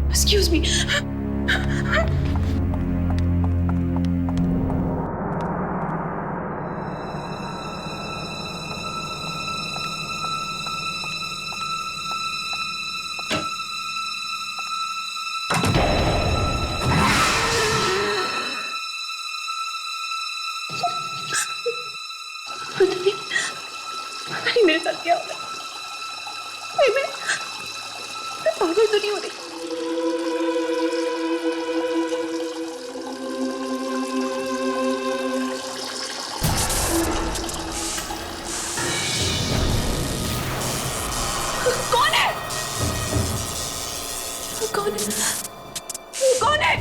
Excuse me. मेरे साथ क्या हो रहा है? मैं पागल तो नहीं हो रही? कौन है? कौन है? कौन है?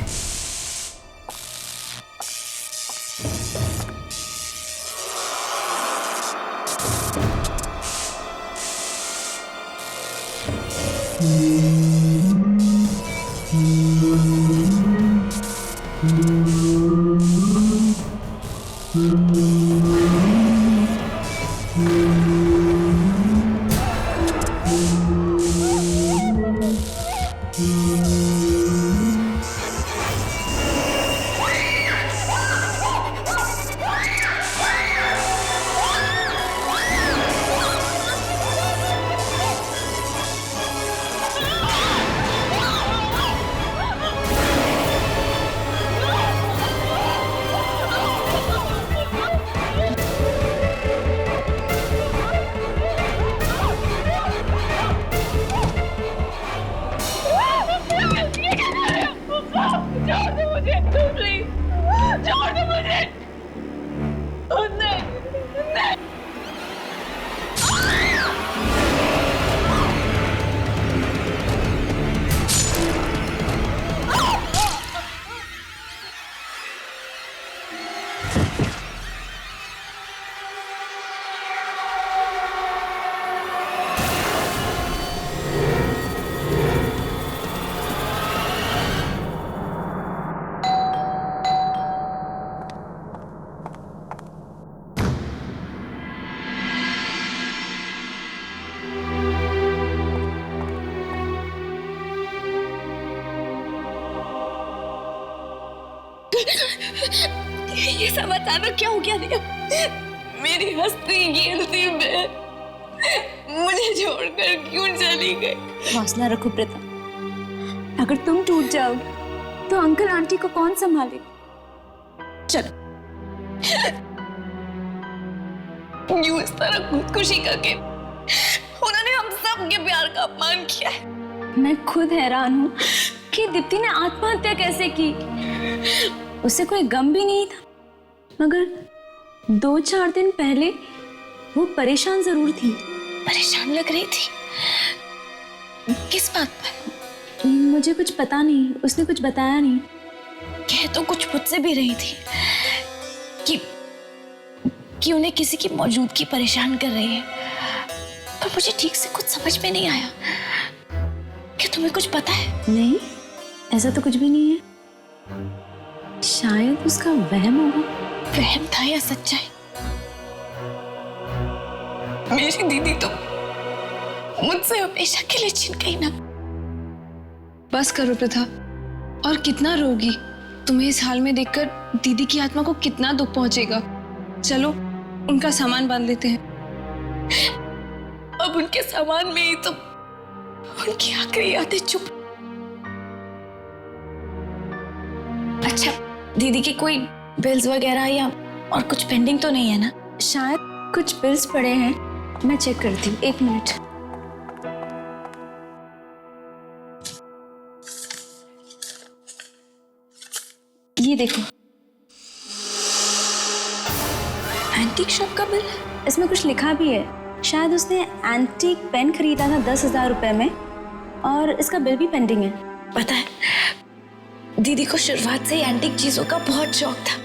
ये सब अचानक क्या हो गया रिया? मेरी हंसती खेलती बहन मुझे छोड़कर क्यों चली गई? हौसला रखो प्रीता, अगर तुम टूट जाओगे तो अंकल आंटी को कौन संभालेगा? चलो। यूं इस तरह खुदकुशी करके उन्होंने हम सब के प्यार का अपमान किया है। मैं खुद हैरान हूँ कि दीप्ति ने आत्महत्या कैसे की। उसे कोई गम भी नहीं था, मगर 2-4 दिन पहले वो परेशान जरूर थी। परेशान लग रही थी? किस बात पर? मुझे कुछ पता नहीं, उसने कुछ बताया नहीं। कह तो कुछ मुझसे भी रही थी कि उन्हें किसी की मौजूदगी परेशान कर रही है, पर मुझे ठीक से कुछ समझ में नहीं आया। क्या तुम्हें कुछ पता है? नहीं, ऐसा तो कुछ भी नहीं है। शायद उसका वहम होगा। वहम था या सच्चाई? मेरी दीदी तो मुझसे हमेशा के लिए छिन गई ना। बस करो प्रथा, और कितना रोगी? तुम्हें इस हाल में देखकर दीदी की आत्मा को कितना दुख पहुंचेगा। चलो उनका सामान बांध लेते हैं। अब उनके सामान में ही तो उनकी आखिरी यादें चुप। अच्छा, दीदी की कोई बिल्स वगैरह या और कुछ पेंडिंग तो नहीं है ना? शायद कुछ बिल्स पड़े हैं, मैं चेक करती हूँ, 1 मिनट। ये देखो, एंटीक शॉप का बिल। इसमें कुछ लिखा भी है, शायद उसने एंटीक पेन खरीदा था 10,000 रुपए में, और इसका बिल भी पेंडिंग है। पता है, दीदी को शुरुआत से ही एंटीक चीजों का बहुत शौक था।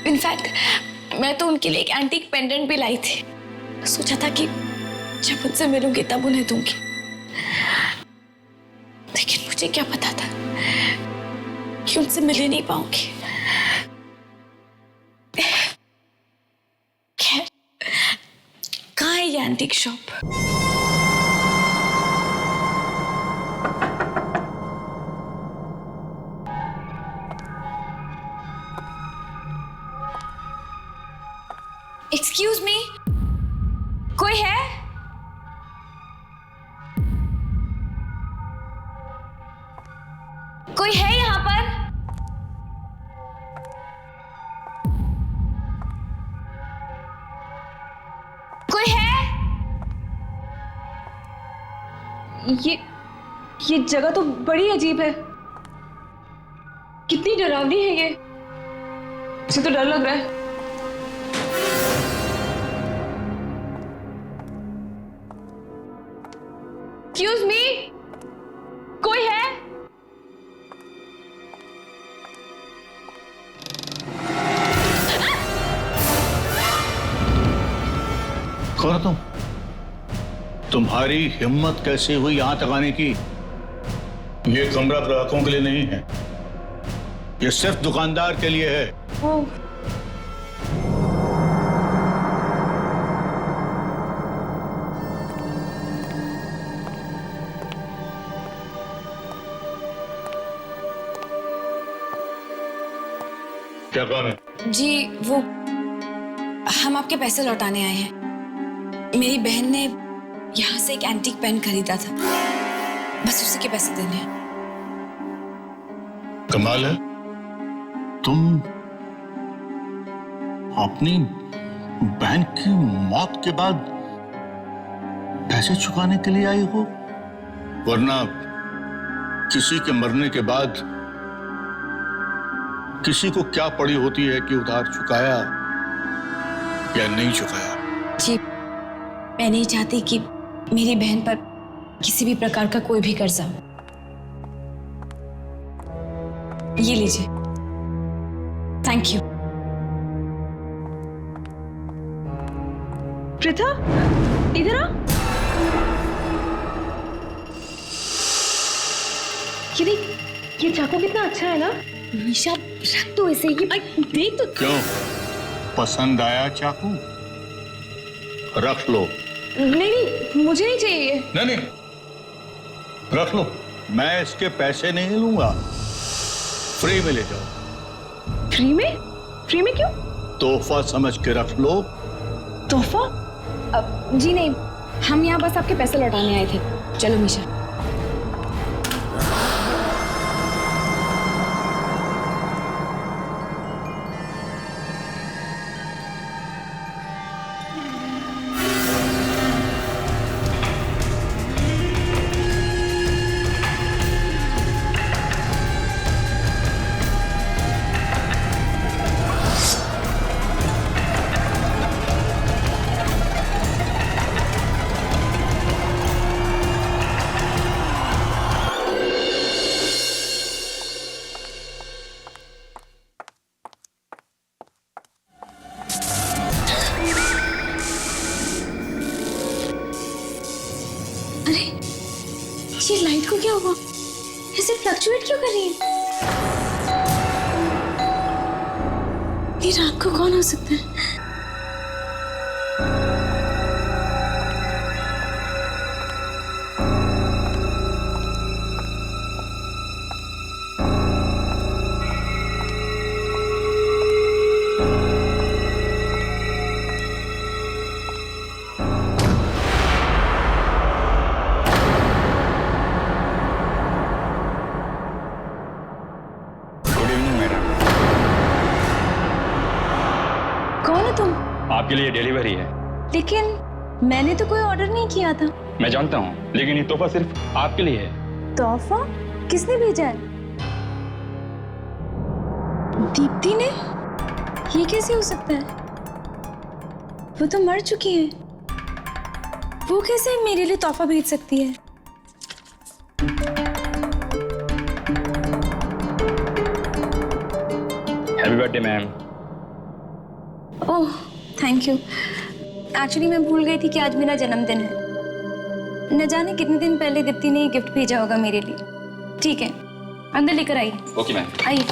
इनफैक्ट मैं तो उनके लिए एक एंटीक पेंडेंट भी लाई थी। सोचा था कि जब उनसे मिलूंगी तब उन्हें दूंगी, लेकिन मुझे क्या पता था कि उनसे मिल ही नहीं पाऊंगी। खैर, कहाँ है ये एंटीक शॉप? एक्सक्यूज मी, कोई है? कोई है यहाँ पर? कोई है? ये जगह तो बड़ी अजीब है। कितनी डरावनी है ये, मुझे तो डर लग रहा है। Excuse me, कोई है? कौन तुम्हारी हिम्मत कैसे हुई यहां तक आने की? ये कमरा ग्राहकों के लिए नहीं है, ये सिर्फ दुकानदार के लिए है। क्या काम है? जी वो, हम आपके पैसे लौटाने आए हैं। मेरी बहन ने यहाँ से एक एंटीक पेन खरीदा था, बस उसी के पैसे देने हैं। कमाल है, तुम अपनी बहन की मौत के बाद पैसे चुकाने के लिए आई हो, वरना किसी के मरने के बाद किसी को क्या पड़ी होती है कि उधार चुकाया या नहीं चुकाया। जी, मैं नहीं चाहती कि मेरी बहन पर किसी भी प्रकार का कोई भी कर्जा हो। ये लीजिए, थैंक यू। प्रीता, इधर आ। ये देख, ये चाकू कितना अच्छा है ना? निशा, रख तो ऐसे ही, देख तो। क्यों, पसंद आया चाकू? रख लो। नहीं, मुझे नहीं चाहिए। नहीं, रख लो, मैं इसके पैसे नहीं लूंगा, फ्री में ले जाओ। फ्री में? फ्री में क्यों? तोहफा समझ के रख लो। तोहफा? जी नहीं, हम यहाँ बस आपके पैसे लौटाने आए थे। चलो निशा। ये लाइट को क्या हुआ? ऐसे फ्लक्चुएट क्यों कर रही है? इतनी रात को कौन हो सकता है? कौन है तुम? आपके लिए डिलीवरी है। लेकिन मैंने तो कोई ऑर्डर नहीं किया था। मैं जानता हूँ, लेकिन ये तोहफा सिर्फ आपके लिए है। तोहफा? किसने भेजा है? दीप्ति ने? ये कैसे हो सकता है? वो तो मर चुकी है। वो कैसे मेरे लिए तोहफा भेज सकती है? Happy birthday ma'am. Oh, thank you. Actually मैं भूल गई थी कि आज मेरा जन्मदिन है। न जाने कितने दिन पहले दीप्ति ने गिफ्ट भेजा होगा मेरे लिए। ठीक है, अंदर लेकर आइए। Okay ma'am. आइए।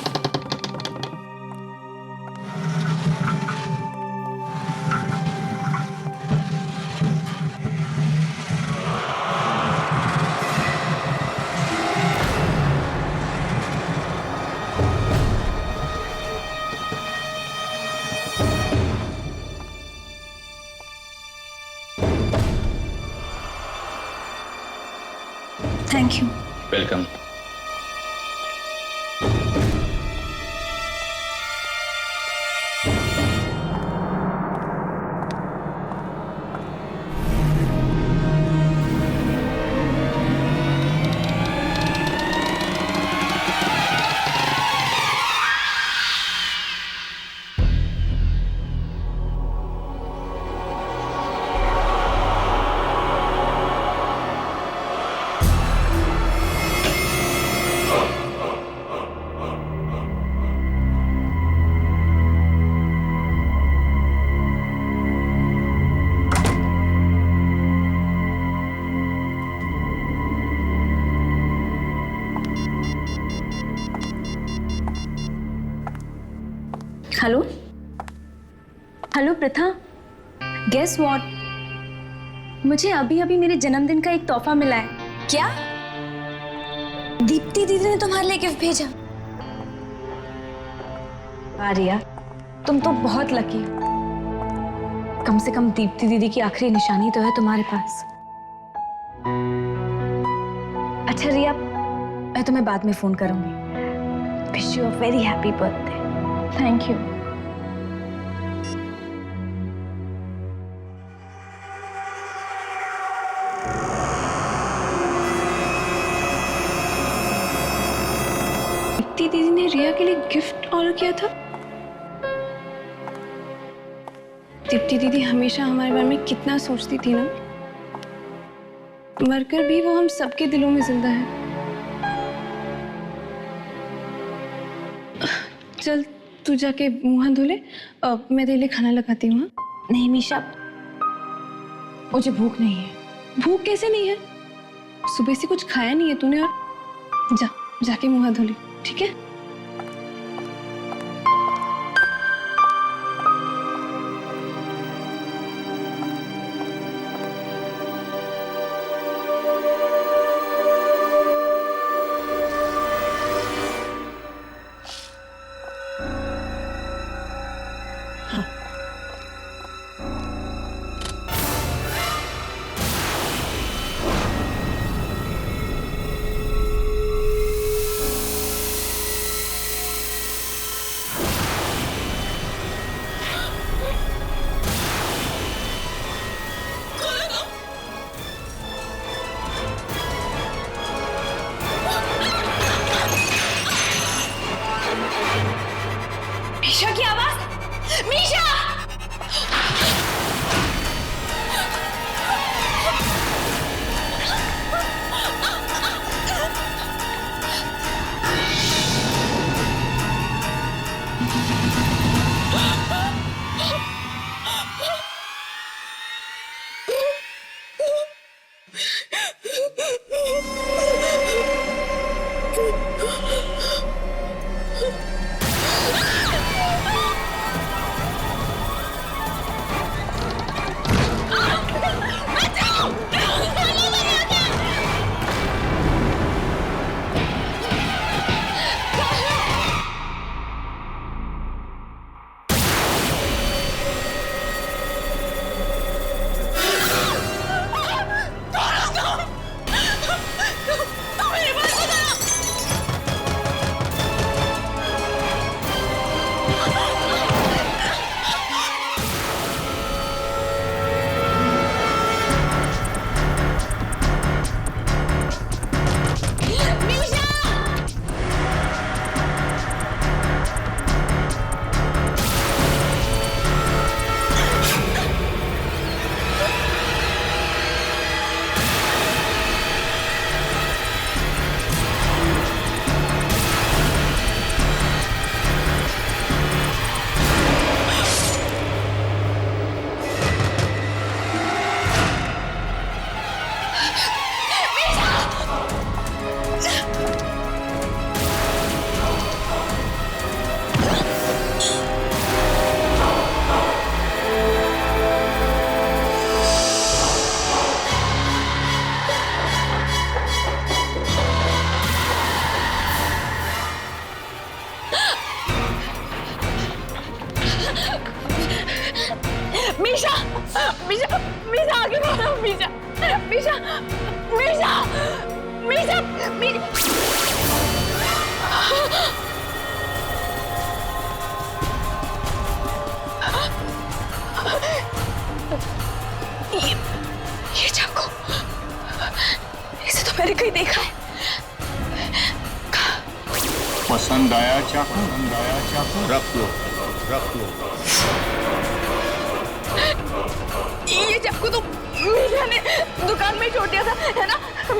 Thank you. Welcome. Hello hello Pratha, guess what? मुझे अभी अभी मेरे जन्मदिन का एक तोहफा मिला है। क्या? दीप्ति दीदी ने तुम्हारे लिए गिफ्ट भेजा। आर्या, तुम तो बहुत लकी हो। कम से कम दीप्ति दीदी की आखिरी निशानी तो है तुम्हारे पास। अच्छा रिया, मैं तुम्हें बाद में फोन करूंगी। Wish you a very happy birthday. Thank you. Deepti दीदी ने रिया के लिए गिफ्ट ऑर्डर किया था। दीप्ति दीदी हमेशा हमारे बारे में कितना सोचती थी ना। मरकर भी वो हम सबके दिलों में जिंदा है। चल तू जाके मुंह हाथ धो ले, मैं तेरे लिए खाना लगाती हूँ। नहीं मीशा, मुझे भूख नहीं है। भूख कैसे नहीं है? सुबह से कुछ खाया नहीं है तूने। और जाके मुंह हाथ धो ले, ठीक है? मीशा की आवाज! मीशा! मीशा मीशा मीशा आगे बढ़ो मीशा मीशा मीशा मीशा ये चाकू, इसे तो मैंने कहीं देखा है। पसंद आया चाकू? रख लो रख लो। ये चाकू तो मीशा ने दुकान में छोड़ दिया था, है ना?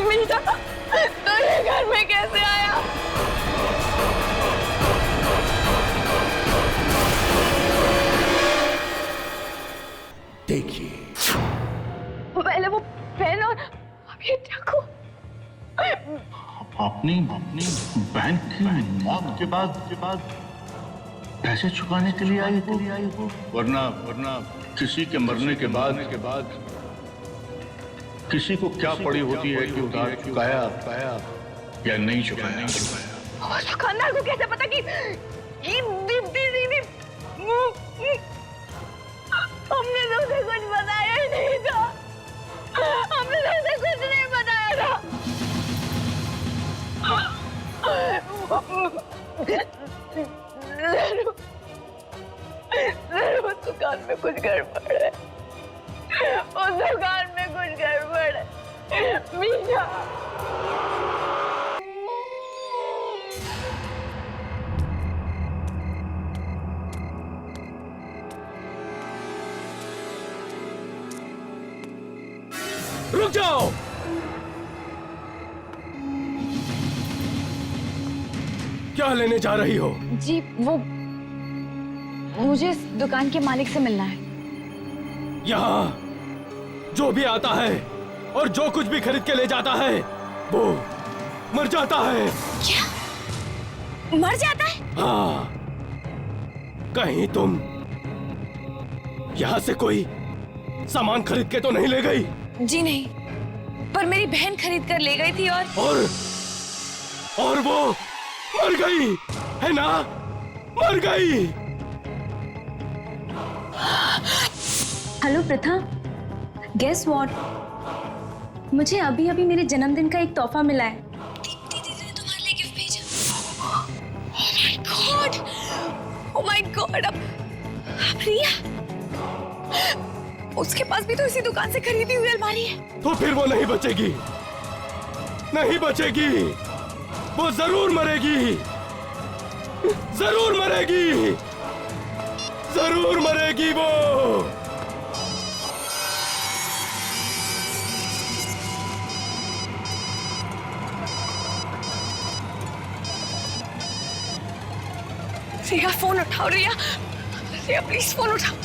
मीशा तो ये घर में कैसे आया? देखिए, पहले वो पेन और अब ये चाकू। अपनी बहन की मौत के बाद पैसे चुकाने के लिए आई हो, वरना किसी के मरने के बाद किसी को क्या पड़ी होती है कि उधार चुकाया या नहीं चुकाया। दुकानदार को कैसे पता कि दीप्ति दीदी, हमने तो उसे कुछ बताया ही नहीं था, हमने तो उसे कुछ नहीं बताया था। जरूर उस दुकान में कुछ गड़बड़ है, उस दुकान में कुछ गड़बड़ है। मीशा रुक जाओ। क्या लेने जा रही हो? जी, वो मुझे इस दुकान के मालिक से मिलना है। यहाँ जो भी आता है और जो कुछ भी खरीद के ले जाता है वो मर जाता है। क्या? मर जाता है? हाँ। कहीं तुम यहाँ से कोई सामान खरीद के तो नहीं ले गई? जी नहीं, पर मेरी बहन खरीद कर ले गई थी और वो मर गई है ना? मर गई। Hello Pratha, guess what? मुझे अभी अभी मेरे जन्मदिन का एक तोहफा मिला है। दीदी ने तुम्हारे लिए गिफ्ट भेजा। ओह माय गॉड, अब रिया, उसके पास भी तो इसी दुकान से खरीदी हुई अलमारी है। तो फिर वो नहीं बचेगी, नहीं बचेगी, वो जरूर मरेगी, जरूर मरेगी, जरूर मरेगी वो। रिया फोन उठाओ, रिया, रिया प्लीज फोन उठाओ।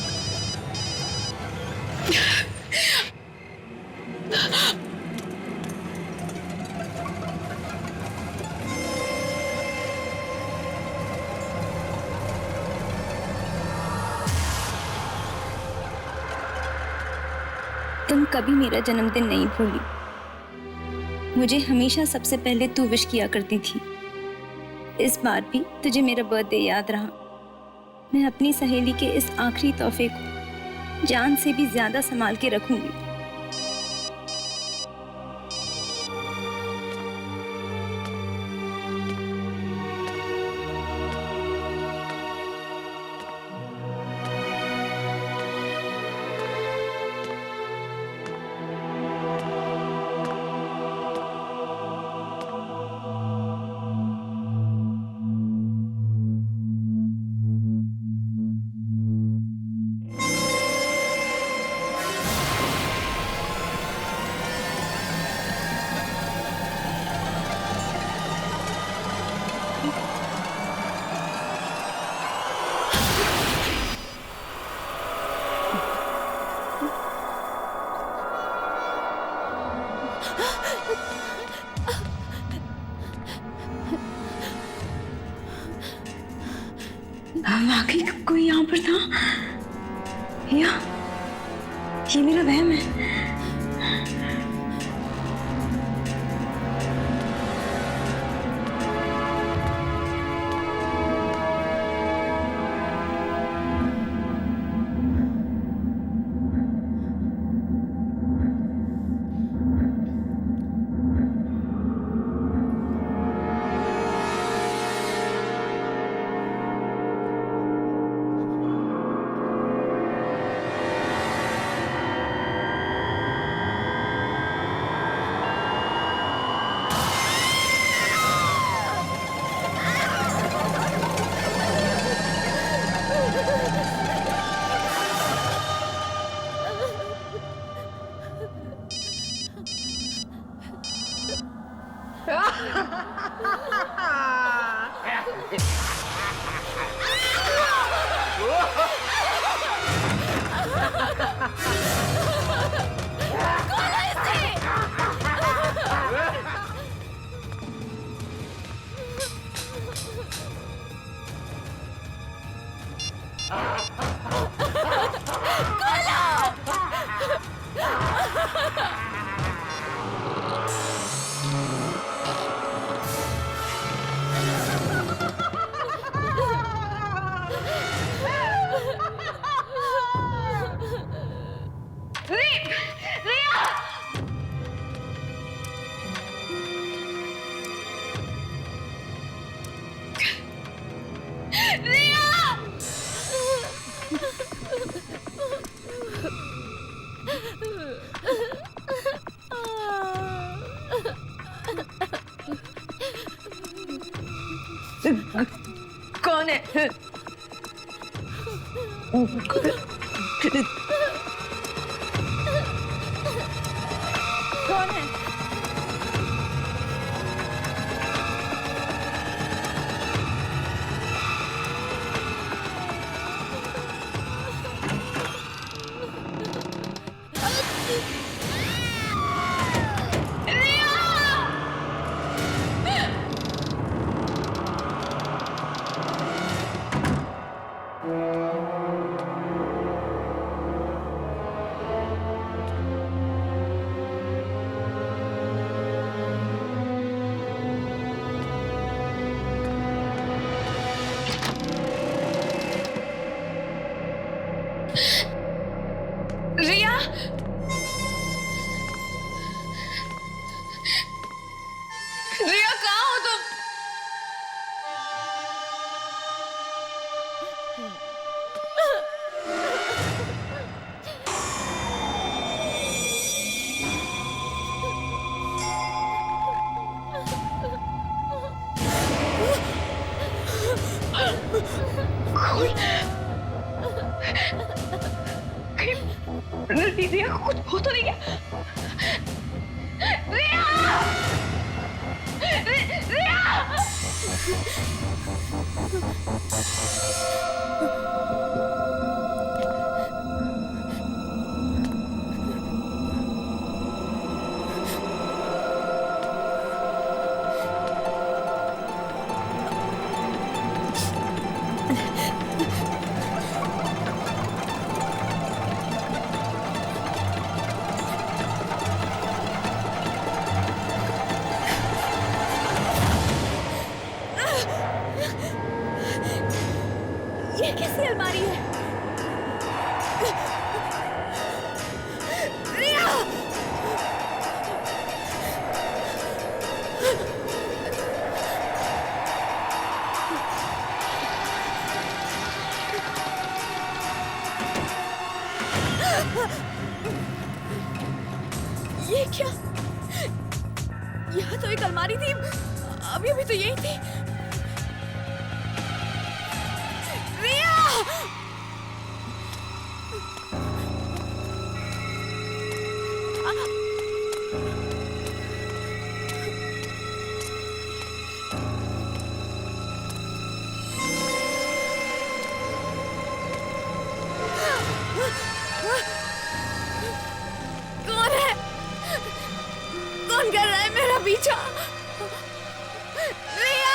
तुम कभी मेरा जन्मदिन नहीं भूली। मुझे हमेशा सबसे पहले तू विश किया करती थी। इस बार भी तुझे मेरा बर्थडे याद रहा। मैं अपनी सहेली के इस आखिरी तोहफे को जान से भी ज्यादा संभाल के रखूंगी। वाकई कोई यहाँ पर था या ये मेरा वहम है? कौन है? कौन है? रिया, रिया कहाँ हो तुम? रिया को कुछ हो तो नहीं गया? रिया! रिया! ये कैसी अलमारी है? रिया! ये क्या? यहाँ तो एक अलमारी थी, अभी अभी तो यही थी। कौन है? कौन कर रहा है मेरा पीछा? रिया!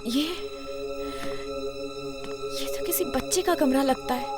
ये तो किसी बच्चे का कमरा लगता है।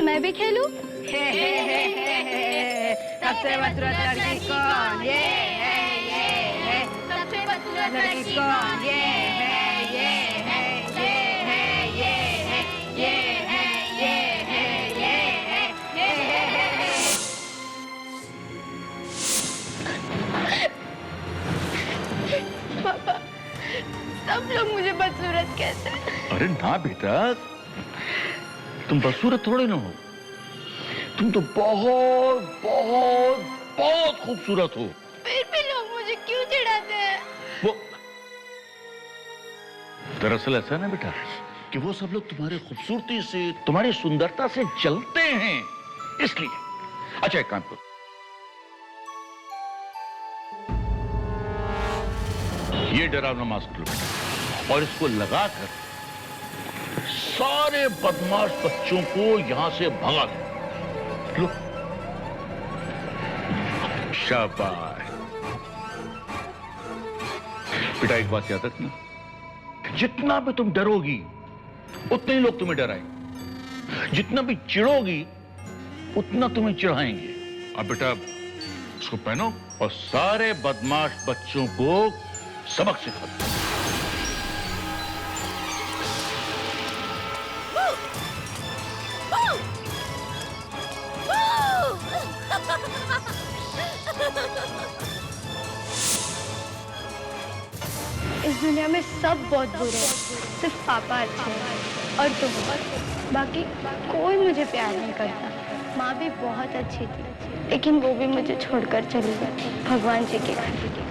मैं भी खेलूं? सबसे बदसूरत लड़की कौन? ये है, ये है। सबसे बदसूरत लड़की कौन? ये है, ये है, ये है, ये है, ये है, ये है, ये है, ये है। पापा, सब लोग मुझे बदसूरत कहते हैं। अरे ना बेटा, तुम बदसूरत थोड़े ना हो, तुम तो बहुत बहुत बहुत खूबसूरत हो। फिर भी लोग मुझे क्यों चिढ़ाते हैं? वो दरअसल ऐसा ना बेटा कि वो सब लोग तुम्हारी खूबसूरती से, तुम्हारी सुंदरता से जलते हैं, इसलिए। अच्छा एक काम करो, ये डरावना मास्क लो और इसको लगाकर सारे बदमाश बच्चों को यहां से भगा दो। लो, शाबाश बेटा। एक बात याद रखना, जितना भी तुम डरोगी उतने ही लोग तुम्हें डराएंगे, जितना भी चिढ़ोगी उतना तुम्हें चिढ़ाएंगे। अब बेटा इसको पहनो और सारे बदमाश बच्चों को सबक सिखा दो। इस दुनिया में सब बहुत बुरे हैं, सिर्फ पापा अच्छे हैं और तुम। बाकी कोई मुझे प्यार नहीं करता। माँ भी बहुत अच्छी थी, लेकिन वो भी मुझे छोड़कर चली गई भगवान जी के घर।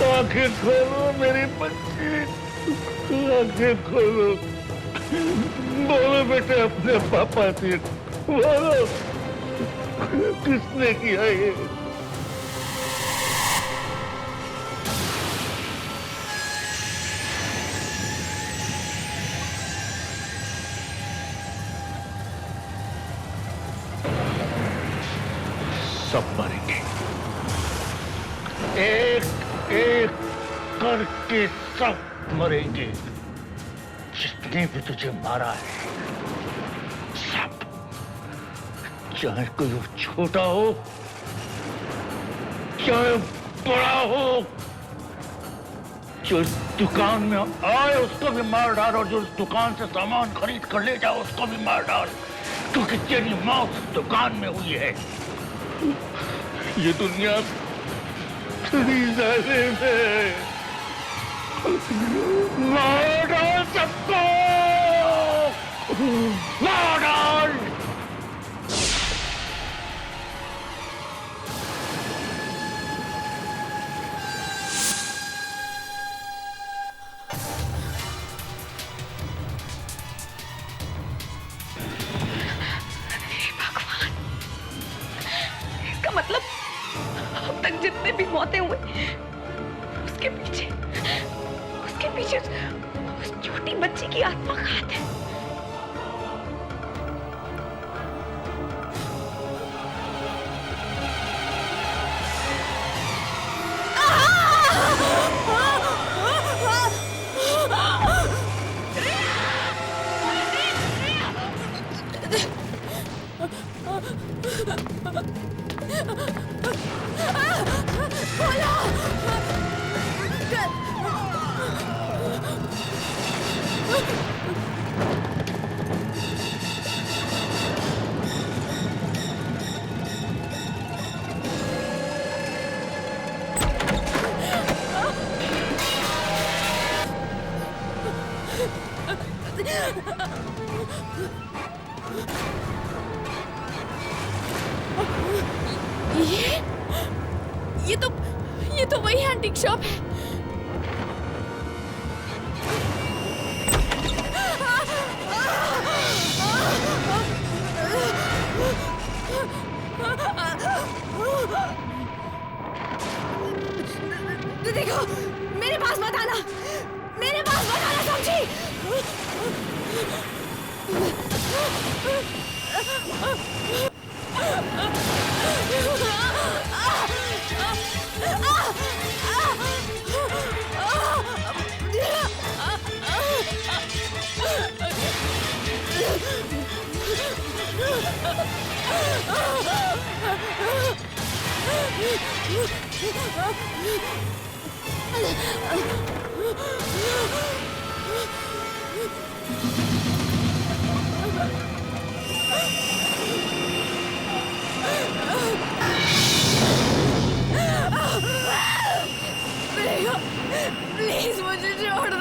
आंखें खोलो मेरी बच्ची, आंखें खोलो। बोलो बेटे अपने पापा से, बोलो किसने किया ये? सब मरेंगे, एक एक करके सब मरेंगे। जितने भी तुझे मारा है सब, चाहे कोई छोटा हो चाहे बड़ा हो, जो इस दुकान में आए उसको भी मार डाल और जो इस दुकान से सामान खरीद कर ले जाओ उसको भी मार डाल, क्योंकि तेरी मौत इस दुकान में हुई है। ये दुनिया जालिम है, मार डाल सबको, मार डाल। भगवान, इसका मतलब अब तक जितने भी मौतें हुए उसके पीछे उस छोटी बच्ची की आत्मा का हाथ है। खोलो! एंटीक शॉप है। देखो, मेरे पास मत आना, मेरे पास मत आना, समझी? प्लीज मुझे छोड़ दो।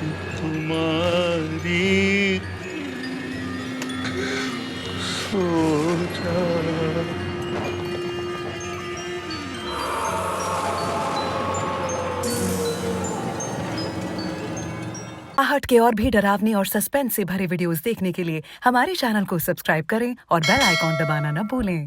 राजकुमारी सो जा। आहट के और भी डरावनी और सस्पेंस से भरे वीडियोस देखने के लिए हमारे चैनल को सब्सक्राइब करें और बेल आइकॉन दबाना न भूलें।